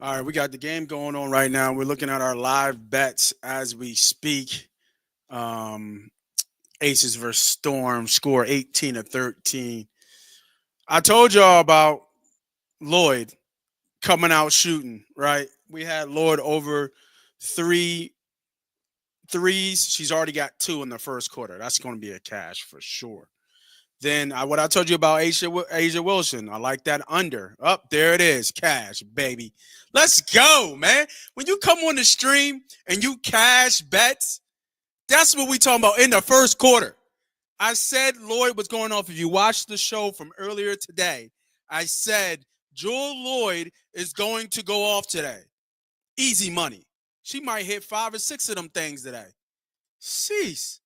All right, we got the game going on right now. We're looking at our live bets as we speak. Um, Aces versus Storm score 18-13. I told y'all about Lloyd coming out shooting, right? We had Lloyd over three threes. She's already got two in the first quarter. That's going to be a cash for sure. Then what I told you about Asia Wilson, I like that under. Up there it is, cash baby. Let's go, man. When you come on the stream and you cash bets, that's what we talking about in the first quarter. I said Lloyd was going off. If you watched the show from earlier today, I said Jewel Lloyd is going to go off today. Easy money. She might hit 5 or 6 of them things today. Jeez.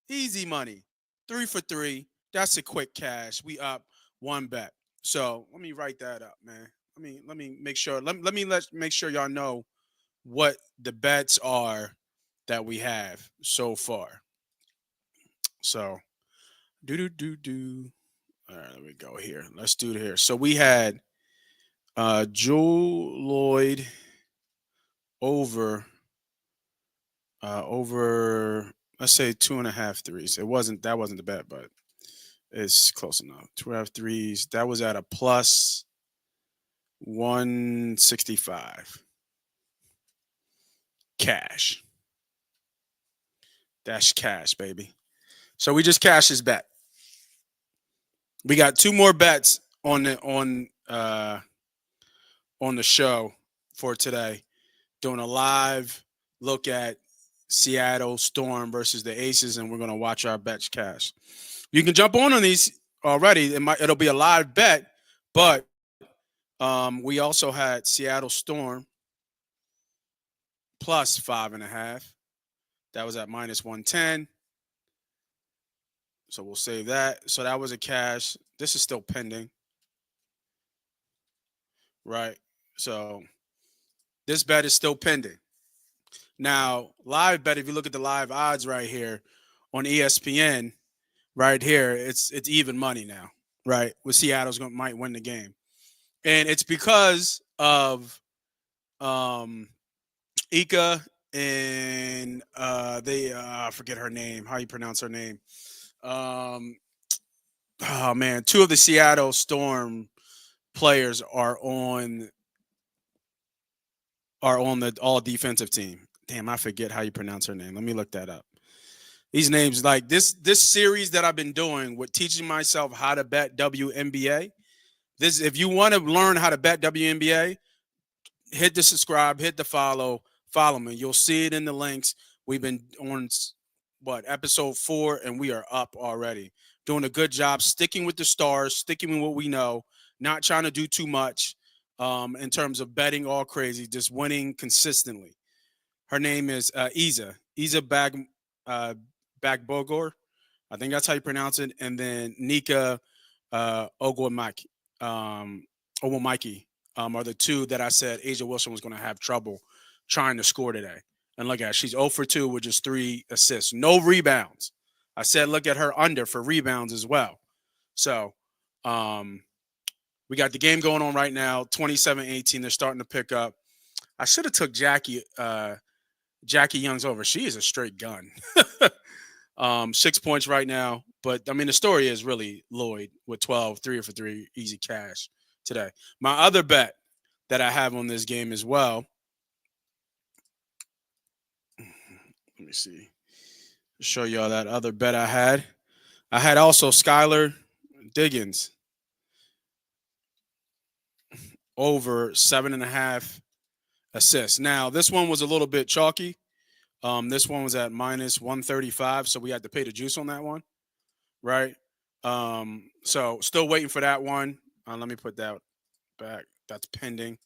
Easy money. 3 for 3. That's a quick cash. We up one bet. So let me write that up, man. Let me make sure. Let make sure y'all know what the bets are that we have so far. So do. All right, let me go here. Let's do it here. So we had Jewel Lloyd over over, let's say 2.5 threes. That wasn't the bet, but it's close enough. 2.5 threes. That was at a plus 165 cash. That's cash, baby. So we just cashed his bet. We got two more bets on the show for today. Doing a live look at Seattle Storm versus the Aces, and we're gonna watch our bets cash. You can jump on these already. It'll be a live bet, but we also had Seattle Storm plus 5.5. That was at minus 110. So we'll save that. So that was a cash. This is still pending. Right. So this bet is still pending. Now, live bet, if you look at the live odds right here on ESPN, right here, it's even money now, right? With Seattle's might win the game. And it's because of Ika and I forget her name, how you pronounce her name. Oh man, two of the Seattle Storm players are on the all defensive team. Damn, I forget how you pronounce her name. Let me look that up. These names, like this series that I've been doing with teaching myself how to bet WNBA. If you want to learn how to bet WNBA, hit the subscribe, hit the follow me. You'll see it in the links. We've been on episode 4, and we are up already. Doing a good job sticking with the stars, sticking with what we know, not trying to do too much in terms of betting all crazy, just winning consistently. Her name is Isa Bagbogor. I think that's how you pronounce it. And then Nika Ogwumike are the two that I said Asia Wilson was going to have trouble trying to score today. And look at her. She's 0 for 2 with just 3 assists. No rebounds. I said look at her under for rebounds as well. So we got the game going on right now, 27-18. They're starting to pick up. I should have took Jackie Young's over. She is a straight gun. 6 points right now. But, I mean, the story is really Lloyd with 12, 3 for 3, easy cash today. My other bet that I have on this game as well. Let me see. Show y'all that other bet I had. I had also Skylar Diggins over 7.5 assists. Now, this one was a little bit chalky. This one was at minus 135, so we had to pay the juice on that one, right? So still waiting for that one. Let me put that back. That's pending.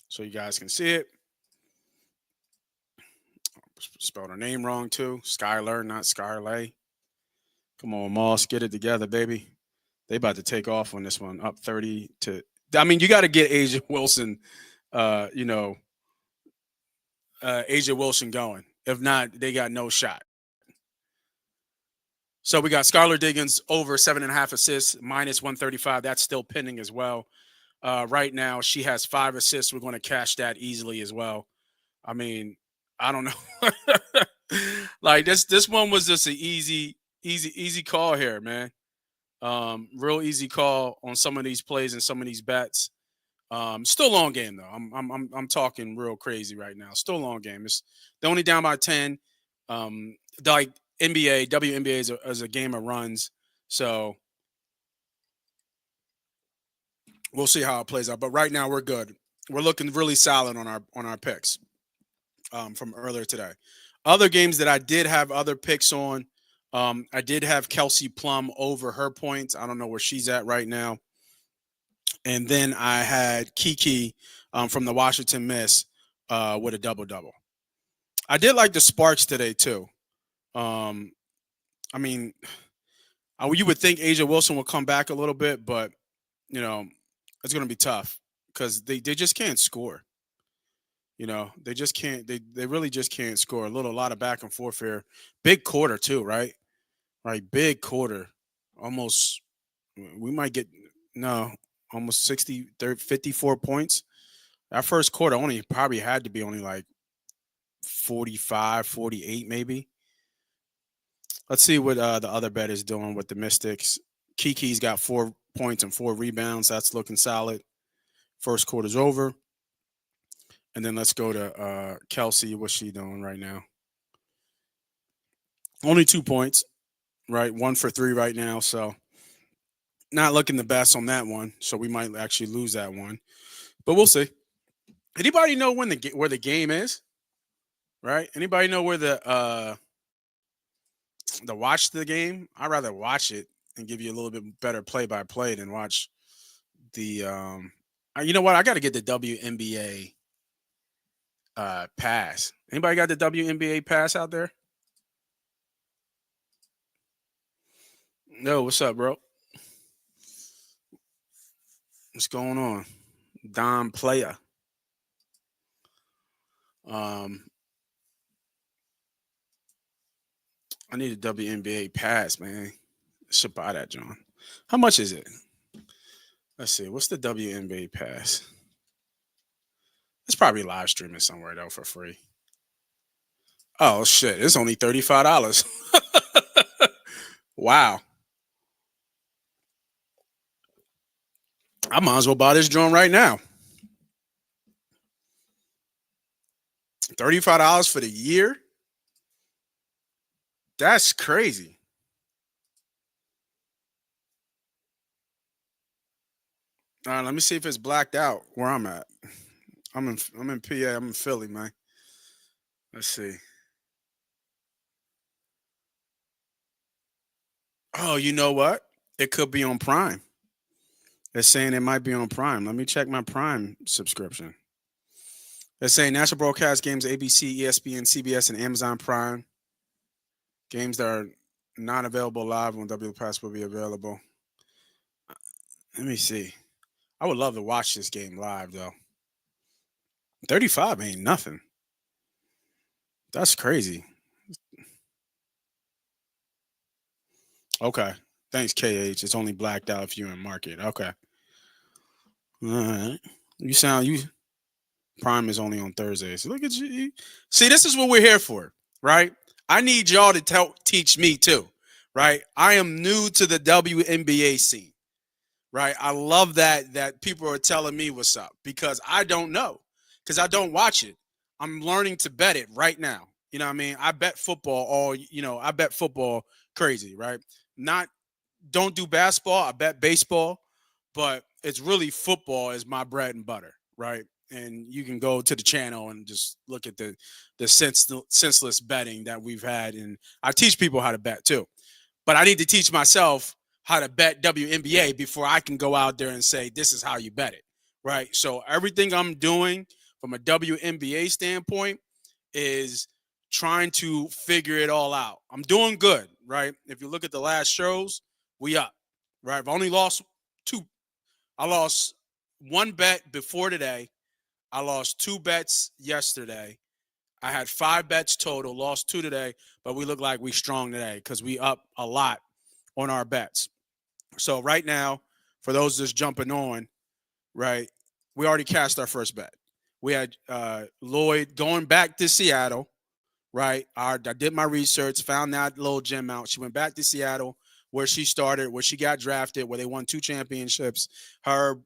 So you guys can see it. Spelled her name wrong too. Skylar, not Skylar. Come on, Moss, get it together, baby. They about to take off on this one. Up 30 to. I mean, you got to get Asia Wilson. Asia Wilson going. If not, they got no shot. So we got Skylar Diggins over 7.5 assists, minus 135. That's still pending as well. Right now, she has 5 assists. We're going to cash that easily as well. I mean, I don't know. Like this one was just an easy call here, man. Real easy call on some of these plays and some of these bets. Still long game though. I'm talking real crazy right now. Still long game. It's they're only down by 10. Like NBA, WNBA is a game of runs. So we'll see how it plays out. But right now we're good. We're looking really solid on our picks from earlier today. Other games that I did have other picks on. I did have Kelsey Plum over her points. I don't know where she's at right now. And then I had Kiki from the Washington Miss with a double double. I did like the Sparks today too. Um, I mean, you would think Asia Wilson would come back a little bit, but you know, it's going to be tough because they just can't score. They just can't. They really just can't score. A lot of back and forth here. Big quarter too, right? Right, big quarter. Almost, we might get no, almost 60, 30, 54 points. That first quarter only probably had to be only like 45, 48 maybe. Let's see what the other bet is doing with the Mystics. Kiki's got 4 points and 4 rebounds. That's looking solid. First quarter's over. And then let's go to Kelsey. What's she doing right now? Only 2 points, right? 1 for 3 right now. So not looking the best on that one. So we might actually lose that one. But we'll see. Anybody know where the game is? Right? Anybody know where the watch the game? I'd rather watch it and give you a little bit better play by play than watch the you know what? I got to get the WNBA pass. Anybody got the WNBA pass out there? No, what's up, bro? What's going on? Don Player. Um I need a WNBA pass, man. Should buy that, John. How much is it? Let's see. What's the WNBA pass? It's probably live streaming somewhere though for free. Oh shit! It's only $35. Wow. I might as well buy this drone right now. $35 for the year? That's crazy. All right, let me see if it's blacked out where I'm at. I'm in PA. I'm in Philly, man. Let's see. Oh, you know what? It could be on Prime. It's saying it might be on Prime. Let me check my Prime subscription. It's saying national broadcast games ABC, ESPN, CBS, and Amazon Prime. Games that are not available live on W Pass will be available. Let me see. I would love to watch this game live though. 35 ain't nothing. That's crazy. Okay. Thanks, KH. It's only blacked out if you're in market. Okay. All right. You Prime is only on Thursdays. Look at you. See, this is what we're here for, right? I need y'all to teach me too, right? I am new to the WNBA scene, right? I love that people are telling me what's up because I don't know because I don't watch it. I'm learning to bet it right now. You know what I mean? I bet football I bet football crazy, right? Not don't do basketball, I bet baseball, but it's really football is my bread and butter, right? And you can go to the channel and just look at the senseless betting that we've had, and I teach people how to bet too. But I need to teach myself how to bet WNBA before I can go out there and say this is how you bet it, right? So everything I'm doing from a WNBA standpoint is trying to figure it all out. I'm doing good, right? If you look at the last shows, we up, right? I've only lost 2. I lost 1 bet before today. I lost 2 bets yesterday. I had 5 bets total, lost 2 today, but we look like we strong today because we up a lot on our bets. So right now, for those just jumping on, right, we already cast our first bet. We had Lloyd going back to Seattle, right? I did my research, found that little gem out. She went back to Seattle, where she started, where she got drafted, where they won 2 championships. Her,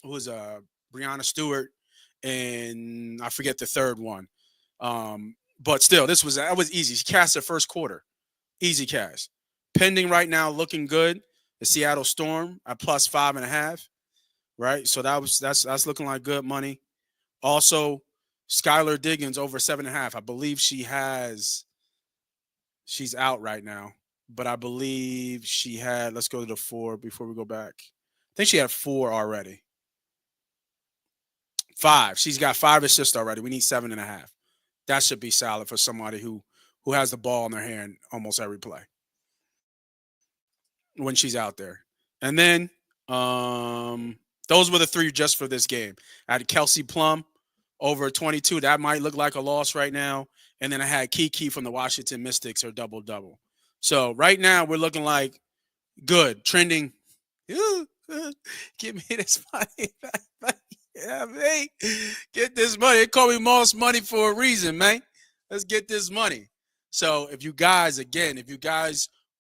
who was Brianna Stewart, and I forget the third one. But still, that was easy. She cast her first quarter, easy cast. Pending right now, looking good. The Seattle Storm at +5.5, right? So that's looking like good money. Also, Skylar Diggins over 7.5. I believe she's out right now, but I believe she had. Let's go to the 4 before we go back. I think she had 4 already. 5. She's got 5 assists already. We need 7.5. That should be solid for somebody who has the ball in their hand almost every play when she's out there. And then those were the 3 just for this game. I had Kelsey Plum over 22. That might look like a loss right now. And then I had Kiki from the Washington Mystics, her double-double. So right now we're looking like good, trending. Give me this money. Yeah, man. Get this money. They call me Moss Money for a reason, man. Let's get this money. So if you guys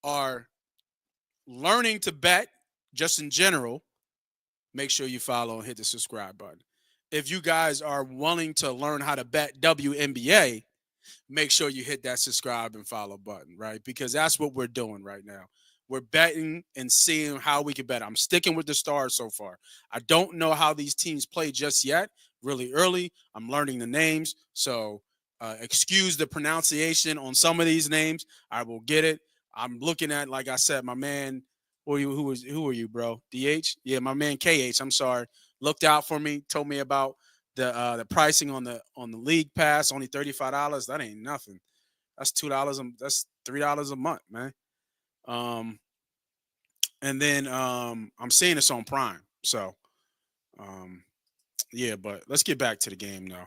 are learning to bet just in general, make sure you follow and hit the subscribe button. If you guys are wanting to learn how to bet WNBA, make sure you hit that subscribe and follow button, right? Because that's what we're doing right now. We're betting and seeing how we can bet. I'm sticking with the Stars so far. I don't know how these teams play just yet. Really early. I'm learning the names. So excuse the pronunciation on some of these names. I will get it. I'm looking at, like I said, my man. Who are you, bro? DH? Yeah, my man KH. I'm sorry. Looked out for me. Told me about the pricing on the league pass. Only $35. That ain't nothing. That's $2. That's $3 a month, man. And then I'm seeing this on Prime. So yeah, but let's get back to the game though.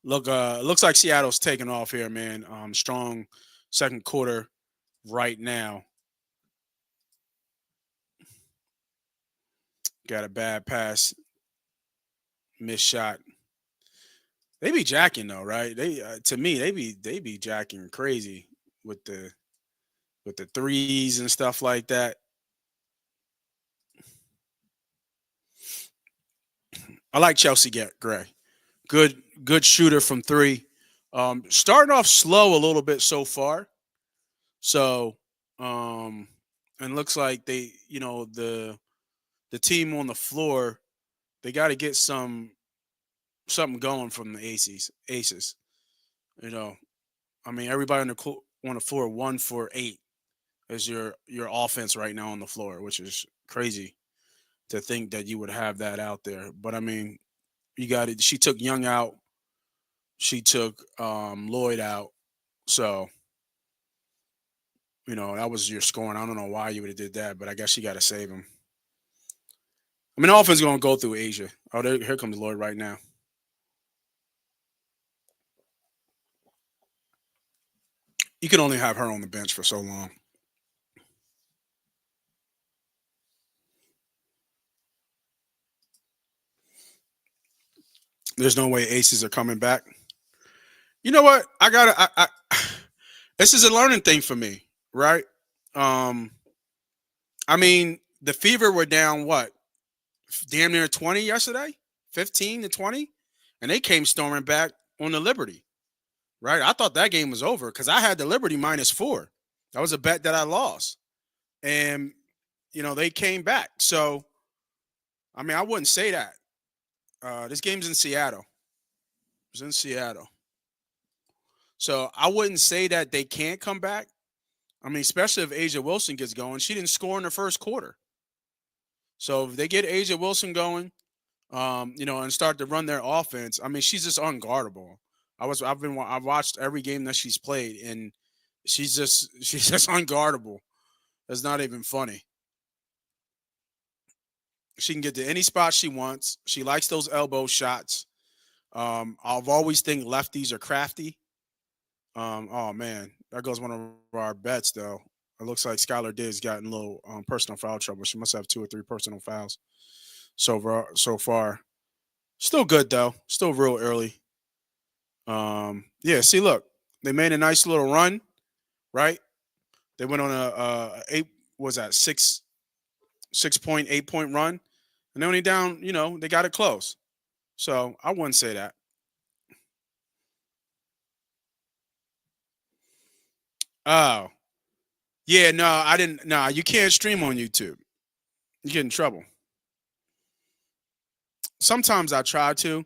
Looks like Seattle's taking off here, man. Strong second quarter right now. Got a bad pass, missed shot. They be jacking though, right? They to me they be jacking crazy with the threes and stuff like that. I like Chelsea Gray. Good shooter from 3. Starting off slow a little bit so far. So and looks like they, the team on the floor, they got to get something going from the Aces. You know, I mean everybody on the floor 1 for 8 is your offense right now on the floor, which is crazy to think that you would have that out there. But I mean, you got it. She took Young out. She took Lloyd out. So, that was your scoring. I don't know why you would have did that, but I guess you got to save him. I mean, the offense is going to go through Asia. Oh, here comes Lloyd right now. You can only have her on the bench for so long. There's no way Aces are coming back. You know what? This is a learning thing for me, right? I mean, the Fever were down what? Damn near 20 yesterday, 15 to 20, and they came storming back on the Liberty, right? I thought that game was over because I had the Liberty -4. That was a bet that I lost, and they came back. So, I mean, I wouldn't say that. This game's in Seattle. It's in Seattle, so I wouldn't say that they can't come back. I mean, especially if Asia Wilson gets going. She didn't score in the first quarter, so if they get Asia Wilson going, and start to run their offense. I mean, she's just unguardable. I've watched every game that she's played, and she's just unguardable. That's not even funny. She can get to any spot she wants. She likes those elbow shots. I've always think lefties are crafty. Oh man, there goes one of our bets though. It looks like Skylar Diggs got in a little personal foul trouble. She must have 2 or 3 personal fouls so far. Still good though. Still real early. Yeah. See, look, they made a nice little run, right? They went on a eight. Was that 6 point, 8 point run, and they only down. They got it close. So I wouldn't say that. Oh, yeah. No, I didn't. No, you can't stream on YouTube. You get in trouble. Sometimes I try to,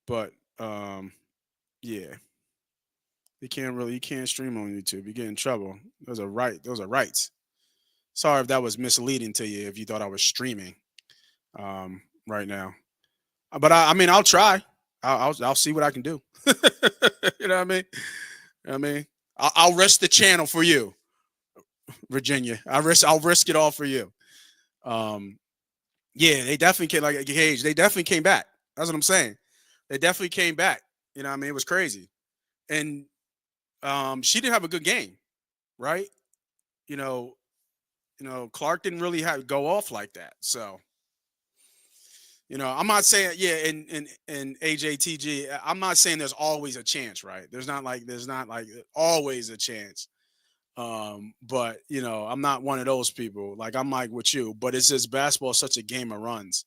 but yeah, you can't stream on YouTube. You get in trouble. Those are rights. Sorry if that was misleading to you if you thought I was streaming right now. But I mean, I'll try. I'll see what I can do. You know what I mean? I mean, I'll risk the channel for you, Virginia. I'll risk it all for you. Um, yeah, they definitely came like Gage. They definitely came back. That's what I'm saying. They definitely came back. You know what I mean? It was crazy. And she didn't have a good game, right? You know, Clark didn't really have go off like that. So, I'm not saying and AJTG. I'm not saying there's always a chance, right? There's not like always a chance. But I'm not one of those people. Like I'm like with you, but it's just basketball is such a game of runs,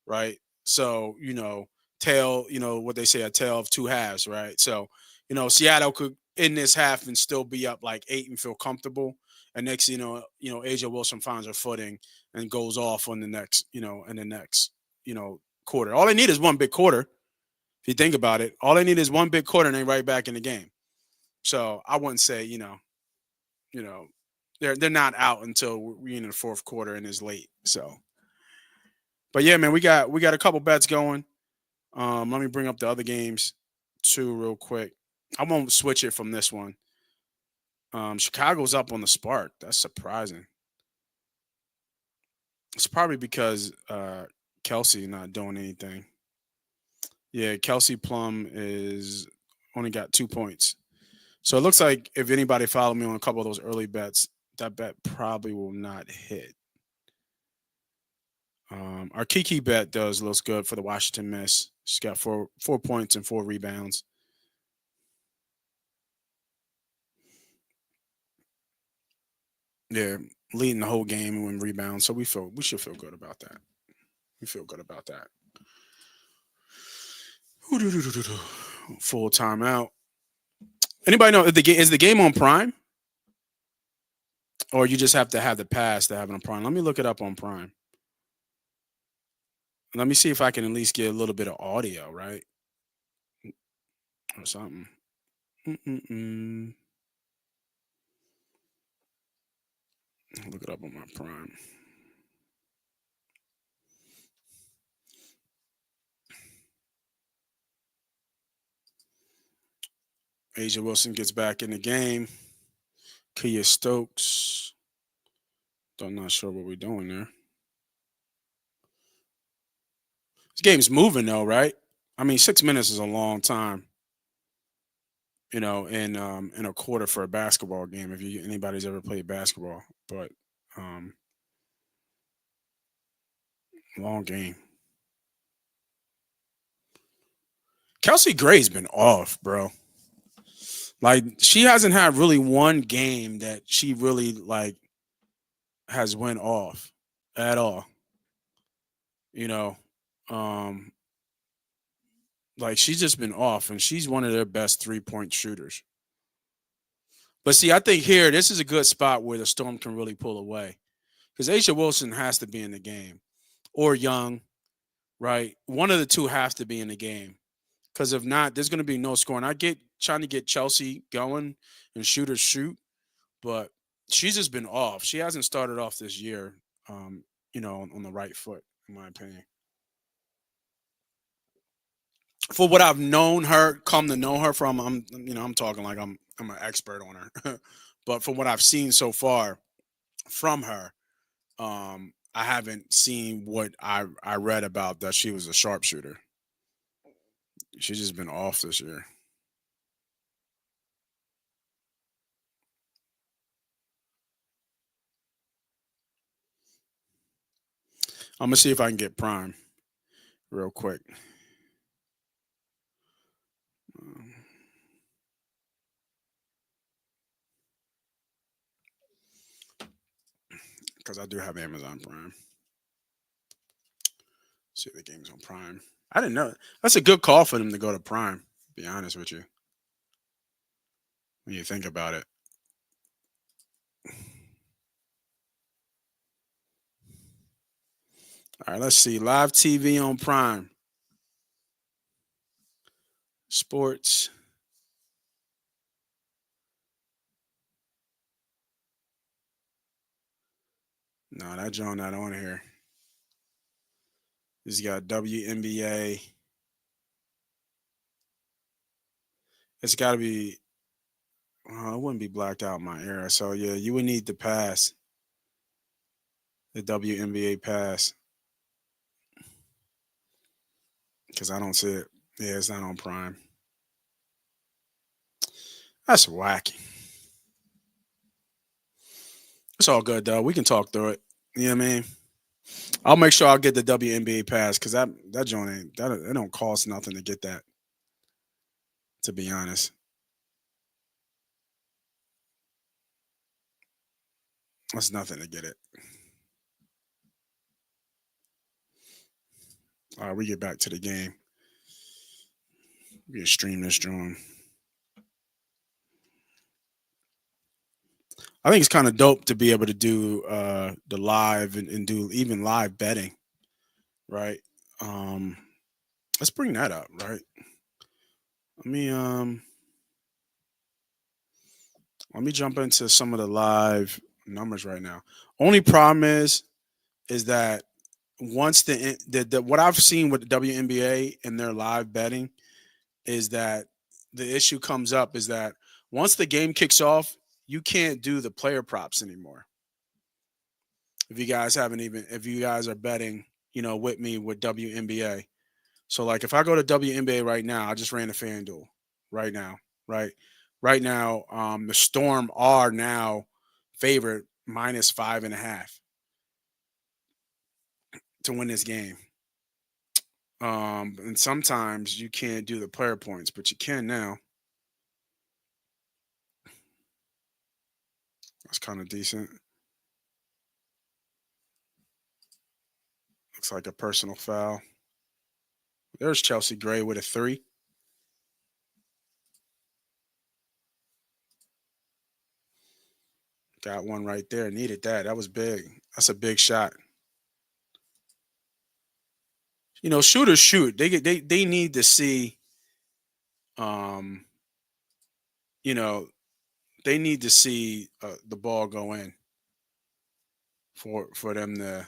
right? So, what they say, a tale of two halves, right? So, Seattle could in this half and still be up like 8 and feel comfortable. And next, Asia Wilson finds her footing and goes off on the next, in the next, quarter. All they need is one big quarter. If you think about it, all they need is one big quarter and they right back in the game. So I wouldn't say, you know, they're not out until we're in the fourth quarter and it's late. So, but yeah, man, we got a couple bets going. Let me bring up the other games too, real quick. I won't switch it from this one. Chicago's up on the Spark. That's surprising. It's probably because Kelsey not doing anything. Yeah, Kelsey Plum is only got 2 points. So it looks like if anybody followed me on a couple of those early bets, that bet probably will not hit. Our Kiki bet does looks good for the Washington Miss. She's got four points and 4 rebounds. Yeah, leading the whole game and rebounds. So we should feel good about that. We feel good about that. Full timeout. Anybody know if is the game on Prime, or you just have to have the pass to have it on Prime? Let me look it up on Prime. Let me see if I can at least get a little bit of audio, right, or something. Mm-mm-mm. Look it up on my Prime. Asia Wilson gets back in the game. Kia Stokes. I'm not sure what we're doing there. This game's moving though, right? I mean, 6 minutes is a long time, in a quarter for a basketball game. If anybody's ever played basketball, but um, long game. Kelsey Gray's been off, bro. Like she hasn't had really one game that she really like has went off at all. You know, um, like she's just been off, and she's one of their best 3 point shooters. But see, I think here this is a good spot where the Storm can really pull away because Aisha Wilson has to be in the game, or Young, right? One of the two have to be in the game because if not, there's going to be no scoring. I get trying to get Chelsea going and shooters shoot, but she's just been off. She hasn't started off this year, on the right foot, in my opinion. For what I've known her, come to know her from, I'm talking like I'm an expert on her, but from what I've seen so far from her, I haven't seen what I read about that she was a sharpshooter. She's just been off this year. I'm gonna see if I can get Prime real quick because I do have Amazon Prime. See if the game's on Prime. I didn't know. That's a good call for them to go to Prime. To be honest with you, when you think about it. All right, let's see. Live TV on Prime. Sports. No, that joint not on here. It's got WNBA. It's got to be. Well, it wouldn't be blacked out in my era. So yeah, you would need the pass, the WNBA pass, because I don't see it. Yeah, it's not on Prime. That's wacky. It's all good though. We can talk through it. You know what I mean? I'll make sure I'll get the WNBA pass because that joint ain't that it don't cost nothing to get that. To be honest, that's nothing to get it. All right, we get back to the game. We can stream this joint. I think it's kind of dope to be able to do the live and do even live betting, right? Um, let's bring that up, right? Let me um let me jump into some of the live numbers right now. Only problem is that once the what I've seen with the WNBA and their live betting is that the issue comes up is that once the game kicks off, you can't do the player props anymore. If you guys are betting, with me with WNBA. So like if I go to WNBA right now, I just ran a FanDuel right now, right? Right now, the Storm are now favored minus 5.5 to win this game. And sometimes you can't do the player points, but you can now. That's kind of decent. Looks like a personal foul. There's Chelsea Gray with a three. Got one right there. Needed that. That was big. That's a big shot. Shooters shoot. They need to see. Um, you know, they need to see the ball go in for them to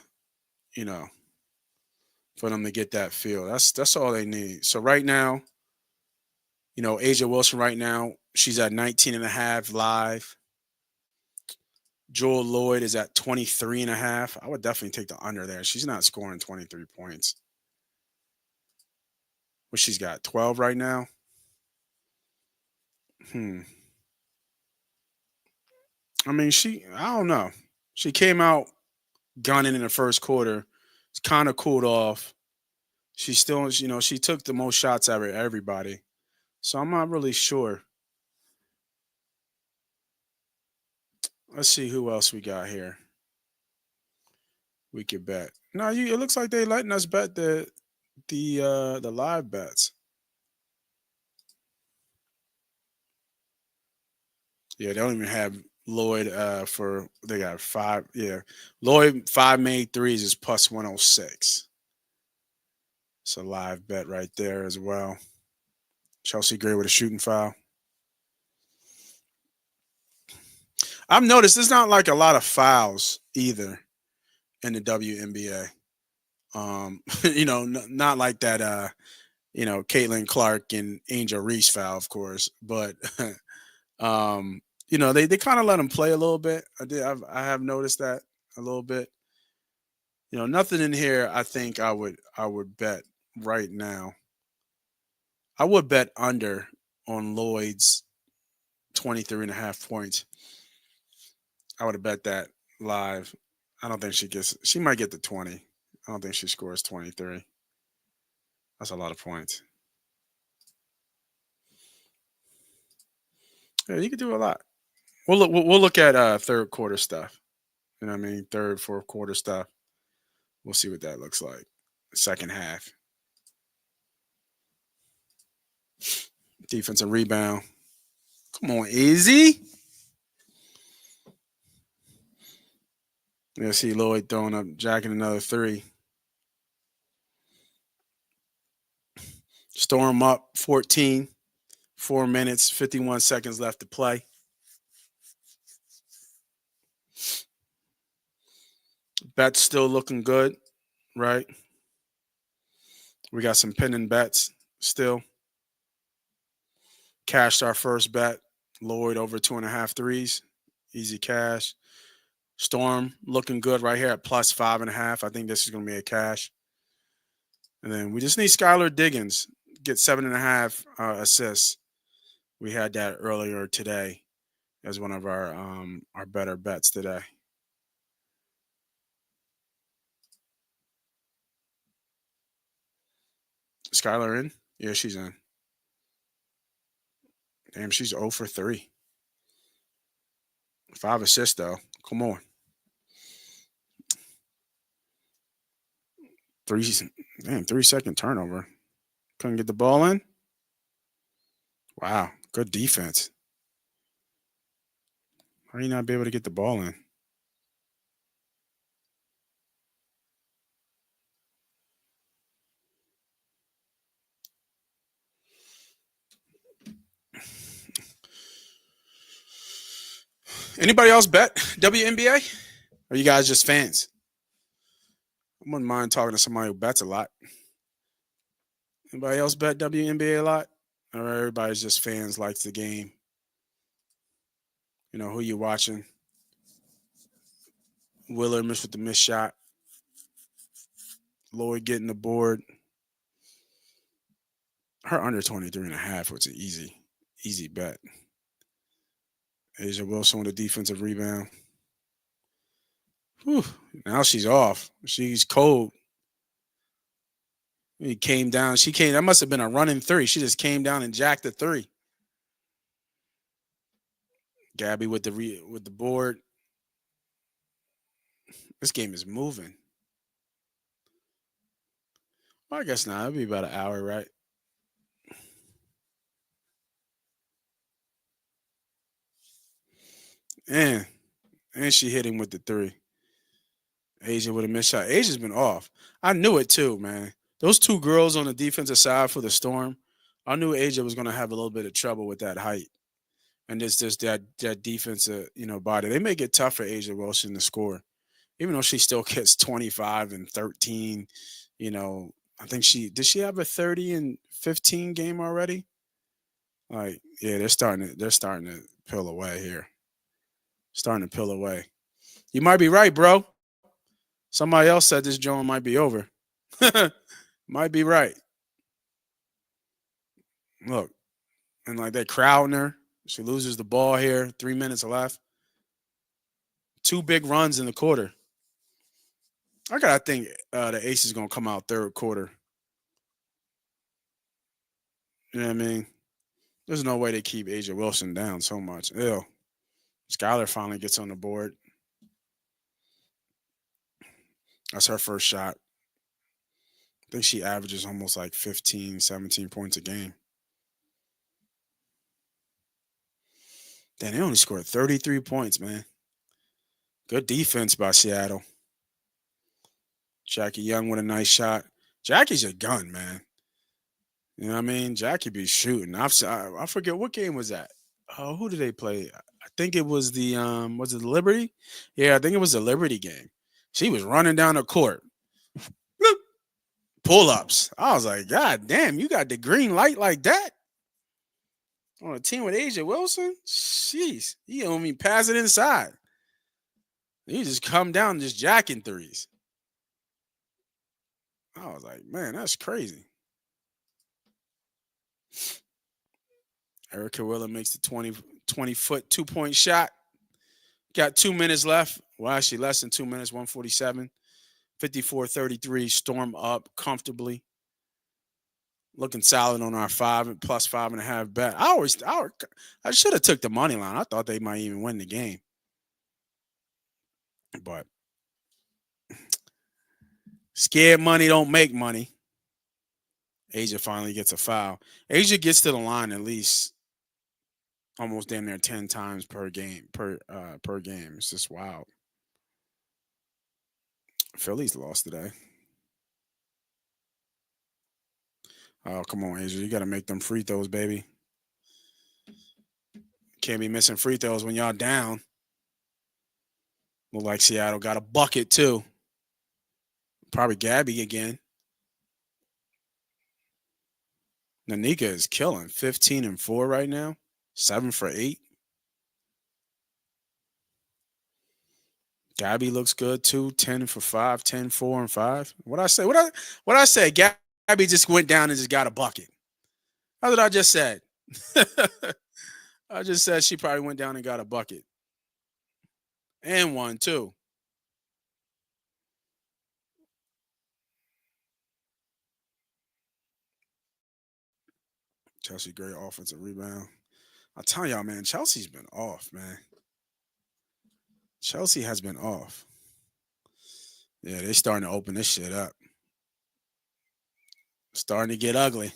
you know for them to get that feel. That's all they need. So right now, Asia Wilson right now she's at 19 and a half live. Joel Lloyd is at 23 and a half. I would definitely take the under there. She's not scoring 23 points. What she's got 12 right now. Hmm. I mean, I don't know. She came out gunning in the first quarter. It's kind of cooled off. She still, she took the most shots out of everybody. So I'm not really sure. Let's see who else we got here. We could bet. No, it looks like they letting us bet the live bets. Yeah, they don't even have Lloyd for they got five. Yeah. Lloyd five made threes is plus 106. It's a live bet right there as well. Chelsea Gray with a shooting foul. I've noticed there's not like a lot of fouls either in the WNBA. Not like that Caitlin Clark and Angel Reese foul, of course, but they kind of let them play a little bit. I have noticed that a little bit. Nothing in here I think I would bet right now. I would bet under on Lloyd's 23.5 points. I would have bet that live. I don't think she might get to 20. I don't think she scores 23. That's a lot of points. Yeah, you could do a lot. We'll look at third quarter stuff. You know what I mean? Third, fourth quarter stuff. We'll see what that looks like. Second half. Defensive rebound. Come on, easy. Yeah, see Lloyd throwing up, jacking another three. Storm up 14. 4 minutes, 51 seconds left to play. Bets still looking good, right? We got some pending bets still. Cashed our first bet. Lloyd over 2.5 threes. Easy cash. Storm looking good right here at plus 5.5. I think this is going to be a cash. And then we just need Skylar Diggins get 7.5 assists. We had that earlier today as one of our better bets today. Skylar in? Yeah, she's in. Damn, she's 0 for 3. 5 assists though. Come on. 3-second turnover. Couldn't get the ball in. Wow, good defense. How do you not be able to get the ball in? Anybody else bet WNBA? Or are you guys just fans? I wouldn't mind talking to somebody who bets a lot. Anybody else bet WNBA a lot? Or everybody's just fans, likes the game? You know, who you watching? Willard missed with the missed shot. Lloyd getting the board. Her under 23.5 was an easy bet. Asia Wilson with a defensive rebound. Whew, now she's off. She's cold. He came down. That must have been a running three. She just came down and jacked the three. Gabby with the board. This game is moving. Well, I guess not. It'll be about an hour, right? And she hit him with the three. Asia with a missed shot. Asia's been off. I knew it too, man. Those two girls on the defensive side for the Storm, I knew Asia was going to have a little bit of trouble with that height. And it's just that defensive, body. They make it tough for Asia Wilson to score. Even though she still gets 25 and 13, I think did she have a 30 and 15 game already? Like, yeah, they're starting to peel away here. Starting to peel away. You might be right, bro. Somebody else said this joint might be over. Might be right. Look, and like they're crowding her. She loses the ball here. 3 minutes left. 2 big runs in the quarter. I gotta think the Ace is gonna come out third quarter. You know what I mean? There's no way they keep Asia Wilson down so much. Ew. Skylar finally gets on the board. That's her first shot. I think she averages almost like 15, 17 points a game. Damn, they only scored 33 points, man. Good defense by Seattle. Jackie Young with a nice shot. Jackie's a gun, man. You know what I mean? Jackie be shooting. I forget what game was that. Oh, who did they play? I think it was was it the Liberty? Yeah, I think it was the Liberty game. She was running down the court. Pull-ups. I was like, God damn, you got the green light like that? On a team with Asia Wilson? Jeez. You don't even pass it inside. You just come down just jacking threes. I was like, man, that's crazy. Erica Wheeler makes the 20-foot 2-point shot. Got 2 minutes left. Well, actually, less than 2 minutes, 147. 54-33. Storm up comfortably. Looking solid on our plus 5.5 bet. I should have took the money line. I thought they might even win the game. But scared money don't make money. Asia finally gets a foul. Asia gets to the line at least almost damn near 10 times per game. Per game. It's just wild. Phillies lost today. Oh, come on, Asia. You got to make them free throws, baby. Can't be missing free throws when y'all down. Look like Seattle got a bucket, too. Probably Gabby again. Nanika is killing. 15-4 right now. 7 for 8. Gabby looks good too. 10 for 5. 10, 4, and 5. What I say? What I say? Gabby just went down and just got a bucket. That's what I just said. I just said she probably went down and got a bucket. And one too. Chelsea great offensive rebound. I'm telling y'all, man, Chelsea's been off, man. Chelsea has been off. Yeah, they're starting to open this shit up. Starting to get ugly.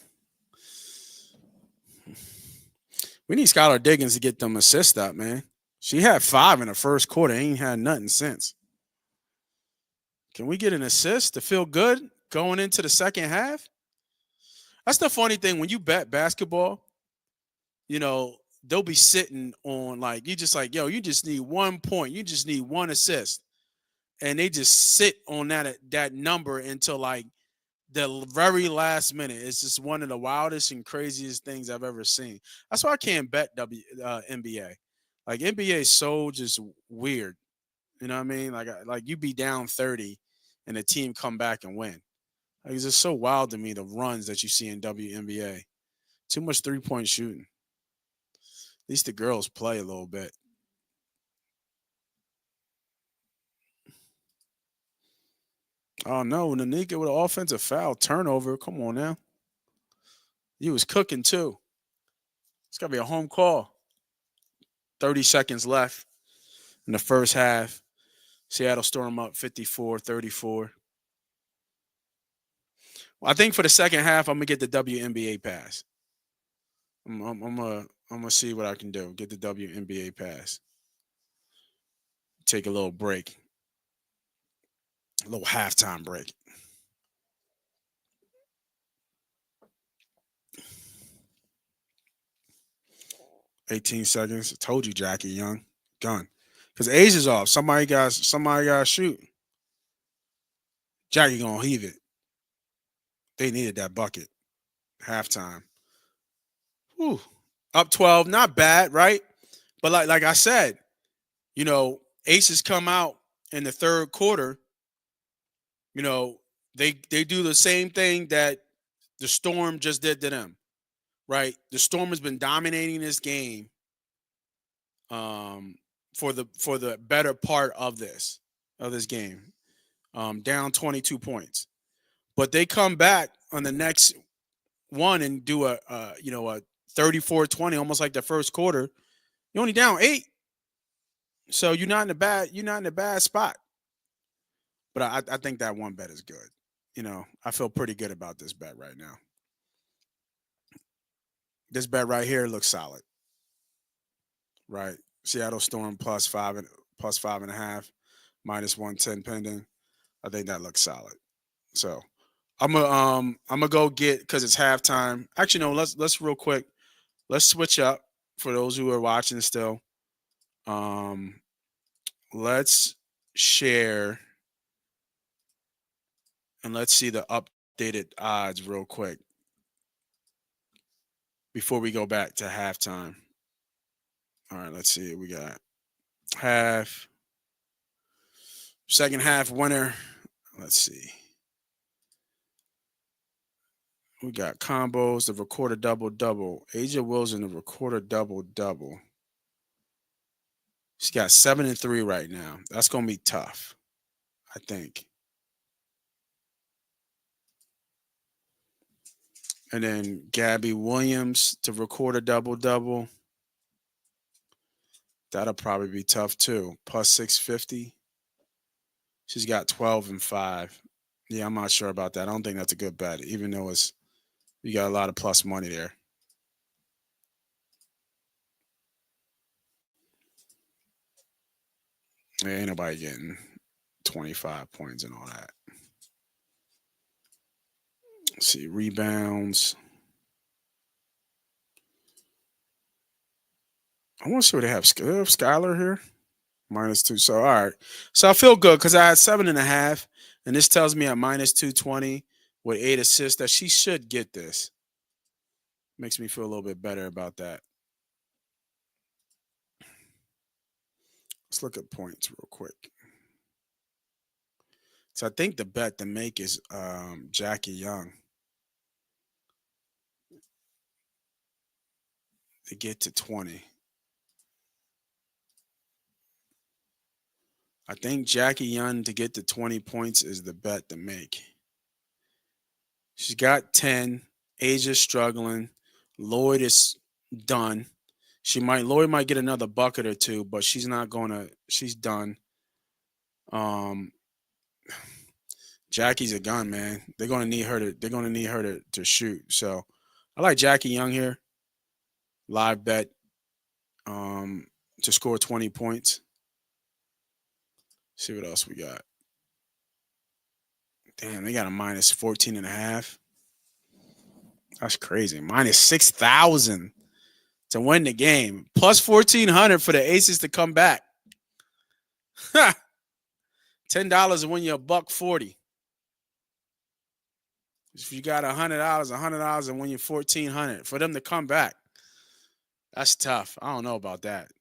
We need Skylar Diggins to get them assists up, man. She had 5 in the first quarter. Ain't had nothing since. Can we get an assist to feel good going into the second half? That's the funny thing. When you bet basketball, they'll be sitting on you just you just need 1 point. You just need 1 assist. And they just sit on that number until the very last minute. It's just one of the wildest and craziest things I've ever seen. That's why I can't bet NBA. NBA is so just weird. You know what I mean? Like you be down 30 and the team come back and win. It's just so wild to me, the runs that you see in WNBA. Too much 3-point shooting. At least the girls play a little bit. Oh no, Nanika with an offensive foul turnover. Come on now. He was cooking too. It's gotta be a home call. 30 seconds left in the first half. Seattle Storm up 54-34. Well, I think for the second half, I'm gonna get the WNBA pass. I'm gonna see what I can do. Get the WNBA pass. Take a little break. A little halftime break. 18 seconds. I told you, Jackie Young. Gun. Because Asia's off. Somebody got to shoot. Jackie gonna heave it. They needed that bucket. Halftime. Whew. Up 12. Not bad, right? But like I said, Aces come out in the third quarter. They do the same thing that the Storm just did to them. Right? The Storm has been dominating this game for the better part of this game. Down 22 points. But they come back on the next one and do a 34-20, almost like the first quarter. You're only down 8. So you're not in a bad spot. But I think that one bet is good. I feel pretty good about this bet right now. This bet right here looks solid. Right. Seattle Storm plus 5.5, minus 110 pending. I think that looks solid. So I'm gonna go get, because it's halftime. Actually, no, let's real quick. Let's switch up for those who are watching still. Let's share and let's see the updated odds real quick before we go back to halftime. All right, let's see. We got second half winner. Let's see. We got combos, the record a double double. Asia Wilson, the record a double double. She's got 7-3 right now. That's gonna be tough, I think. And then Gabby Williams to record a double double. That'll probably be tough too. Plus 650. She's got 12-5. Yeah, I'm not sure about that. I don't think that's a good bet, even though it's you got a lot of plus money there. There ain't nobody getting 25 points and all that. Let's see, rebounds. I want to see what they have. They have Skylar here. -2. So, all right. So I feel good because I had 7.5. And this tells me at -220 with 8 assists that she should get this. Makes me feel a little bit better about that. Let's look at points real quick. So I think the bet to make is Jackie Young to get to 20. I think Jackie Young to get to 20 points is the bet to make. She's got 10. Asia's struggling. Lloyd is done. Lloyd might get another bucket or two, but she's done. Um Jackie's a gun, man. They're gonna need her to shoot. So I like Jackie Young here. Live bet to score 20 points. See what else we got. Damn, they got a -14.5. That's crazy. -6,000 to win the game. Plus 1,400 for the Aces to come back. $10 to win you $140. If you got $100 and win you 1,400 for them to come back. That's tough. I don't know about that.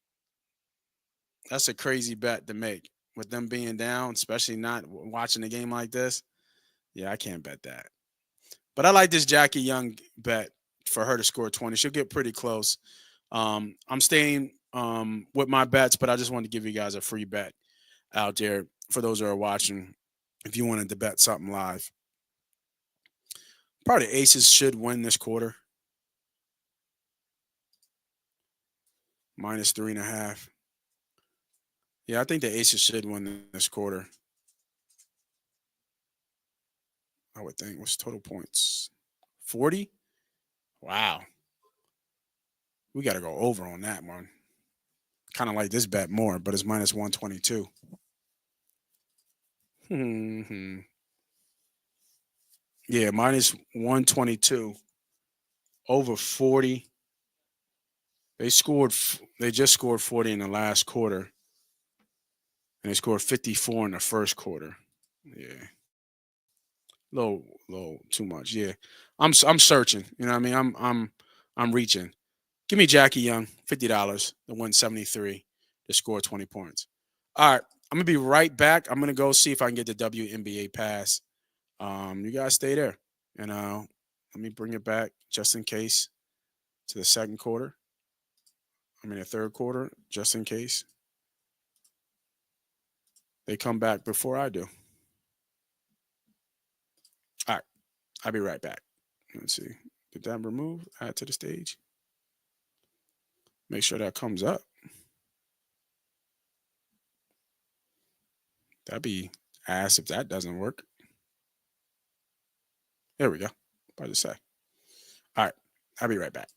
That's a crazy bet to make with them being down, especially not watching a game like this. Yeah, I can't bet that. But I like this Jackie Young bet for her to score 20. She'll get pretty close. I'm staying with my bets, but I just wanted to give you guys a free bet out there for those who are watching. If you wanted to bet something live, probably Aces should win this quarter. -3.5. Yeah, I think the Aces should win this quarter. I would think. What's total points? 40? Wow. We got to go over on that one. Kind of like this bet more, but it's -122. Yeah, -122. Over 40. They just scored 40 in the last quarter. And they scored 54 in the first quarter. Yeah. Low, too much. Yeah. I'm searching. You know what I mean? I'm reaching. Give me Jackie Young, $50 to win 73 to score 20 points. All right. I'm gonna be right back. I'm gonna go see if I can get the WNBA pass. You guys stay there. And let me bring it back just in case to the second quarter. I mean the third quarter, just in case. They come back before I do. All right. I'll be right back. Let's see. Did that remove? Add to the stage. Make sure that comes up. That'd be ass if that doesn't work. There we go. About to say. All right. I'll be right back.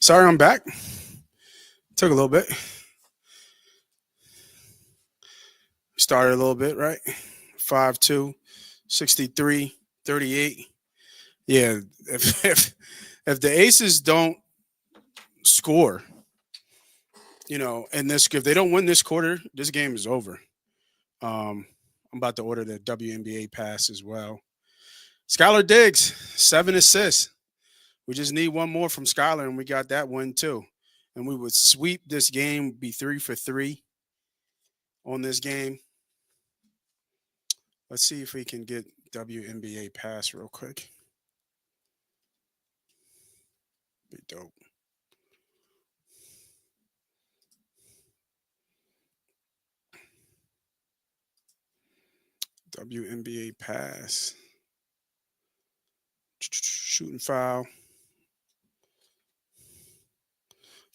Sorry, I'm back. Took a little bit. Started a little bit, right? 5'2", 63, 38. Yeah, if the Aces don't score, and this if they don't win this quarter, this game is over. I'm about to order the WNBA pass as well. Skylar Diggs, 7 assists. We just need one more from Skylar, and we got that one too. And we would sweep this game, be 3 for 3 on this game. Let's see if we can get WNBA pass real quick. Be dope. WNBA pass. Shooting foul.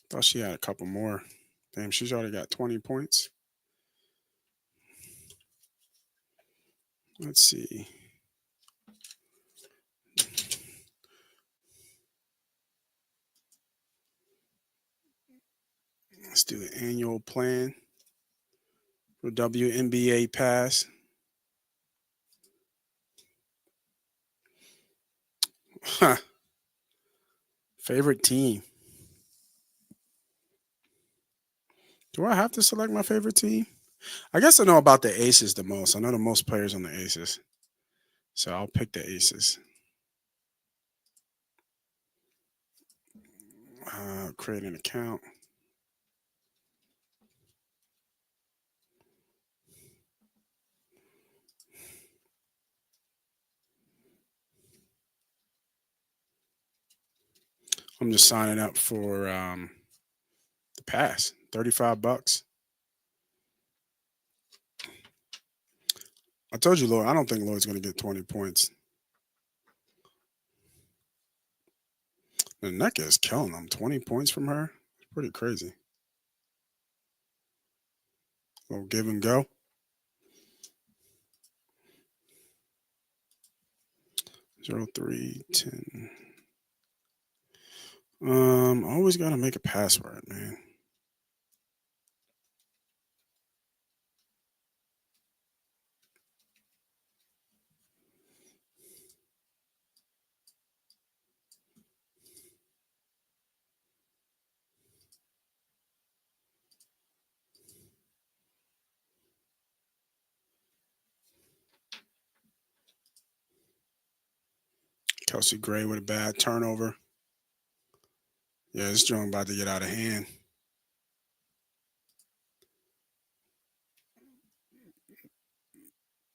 Thought she had a couple more. Damn, she's already got 20 points. Let's see. Let's do the annual plan for WNBA pass. Huh. Favorite team. Do I have to select my favorite team? I guess I know about the Aces the most. I know the most players on the Aces. So I'll pick the Aces. Create an account. I'm just signing up for the pass. $35. I told you, Lloyd. I don't think Lloyd's going to get 20 points. The NECA is killing them. 20 points from her. It's pretty crazy. Little give and go. 0310. Always got to make a password, man. Kelsey Gray with a bad turnover. Yeah, this joint about to get out of hand.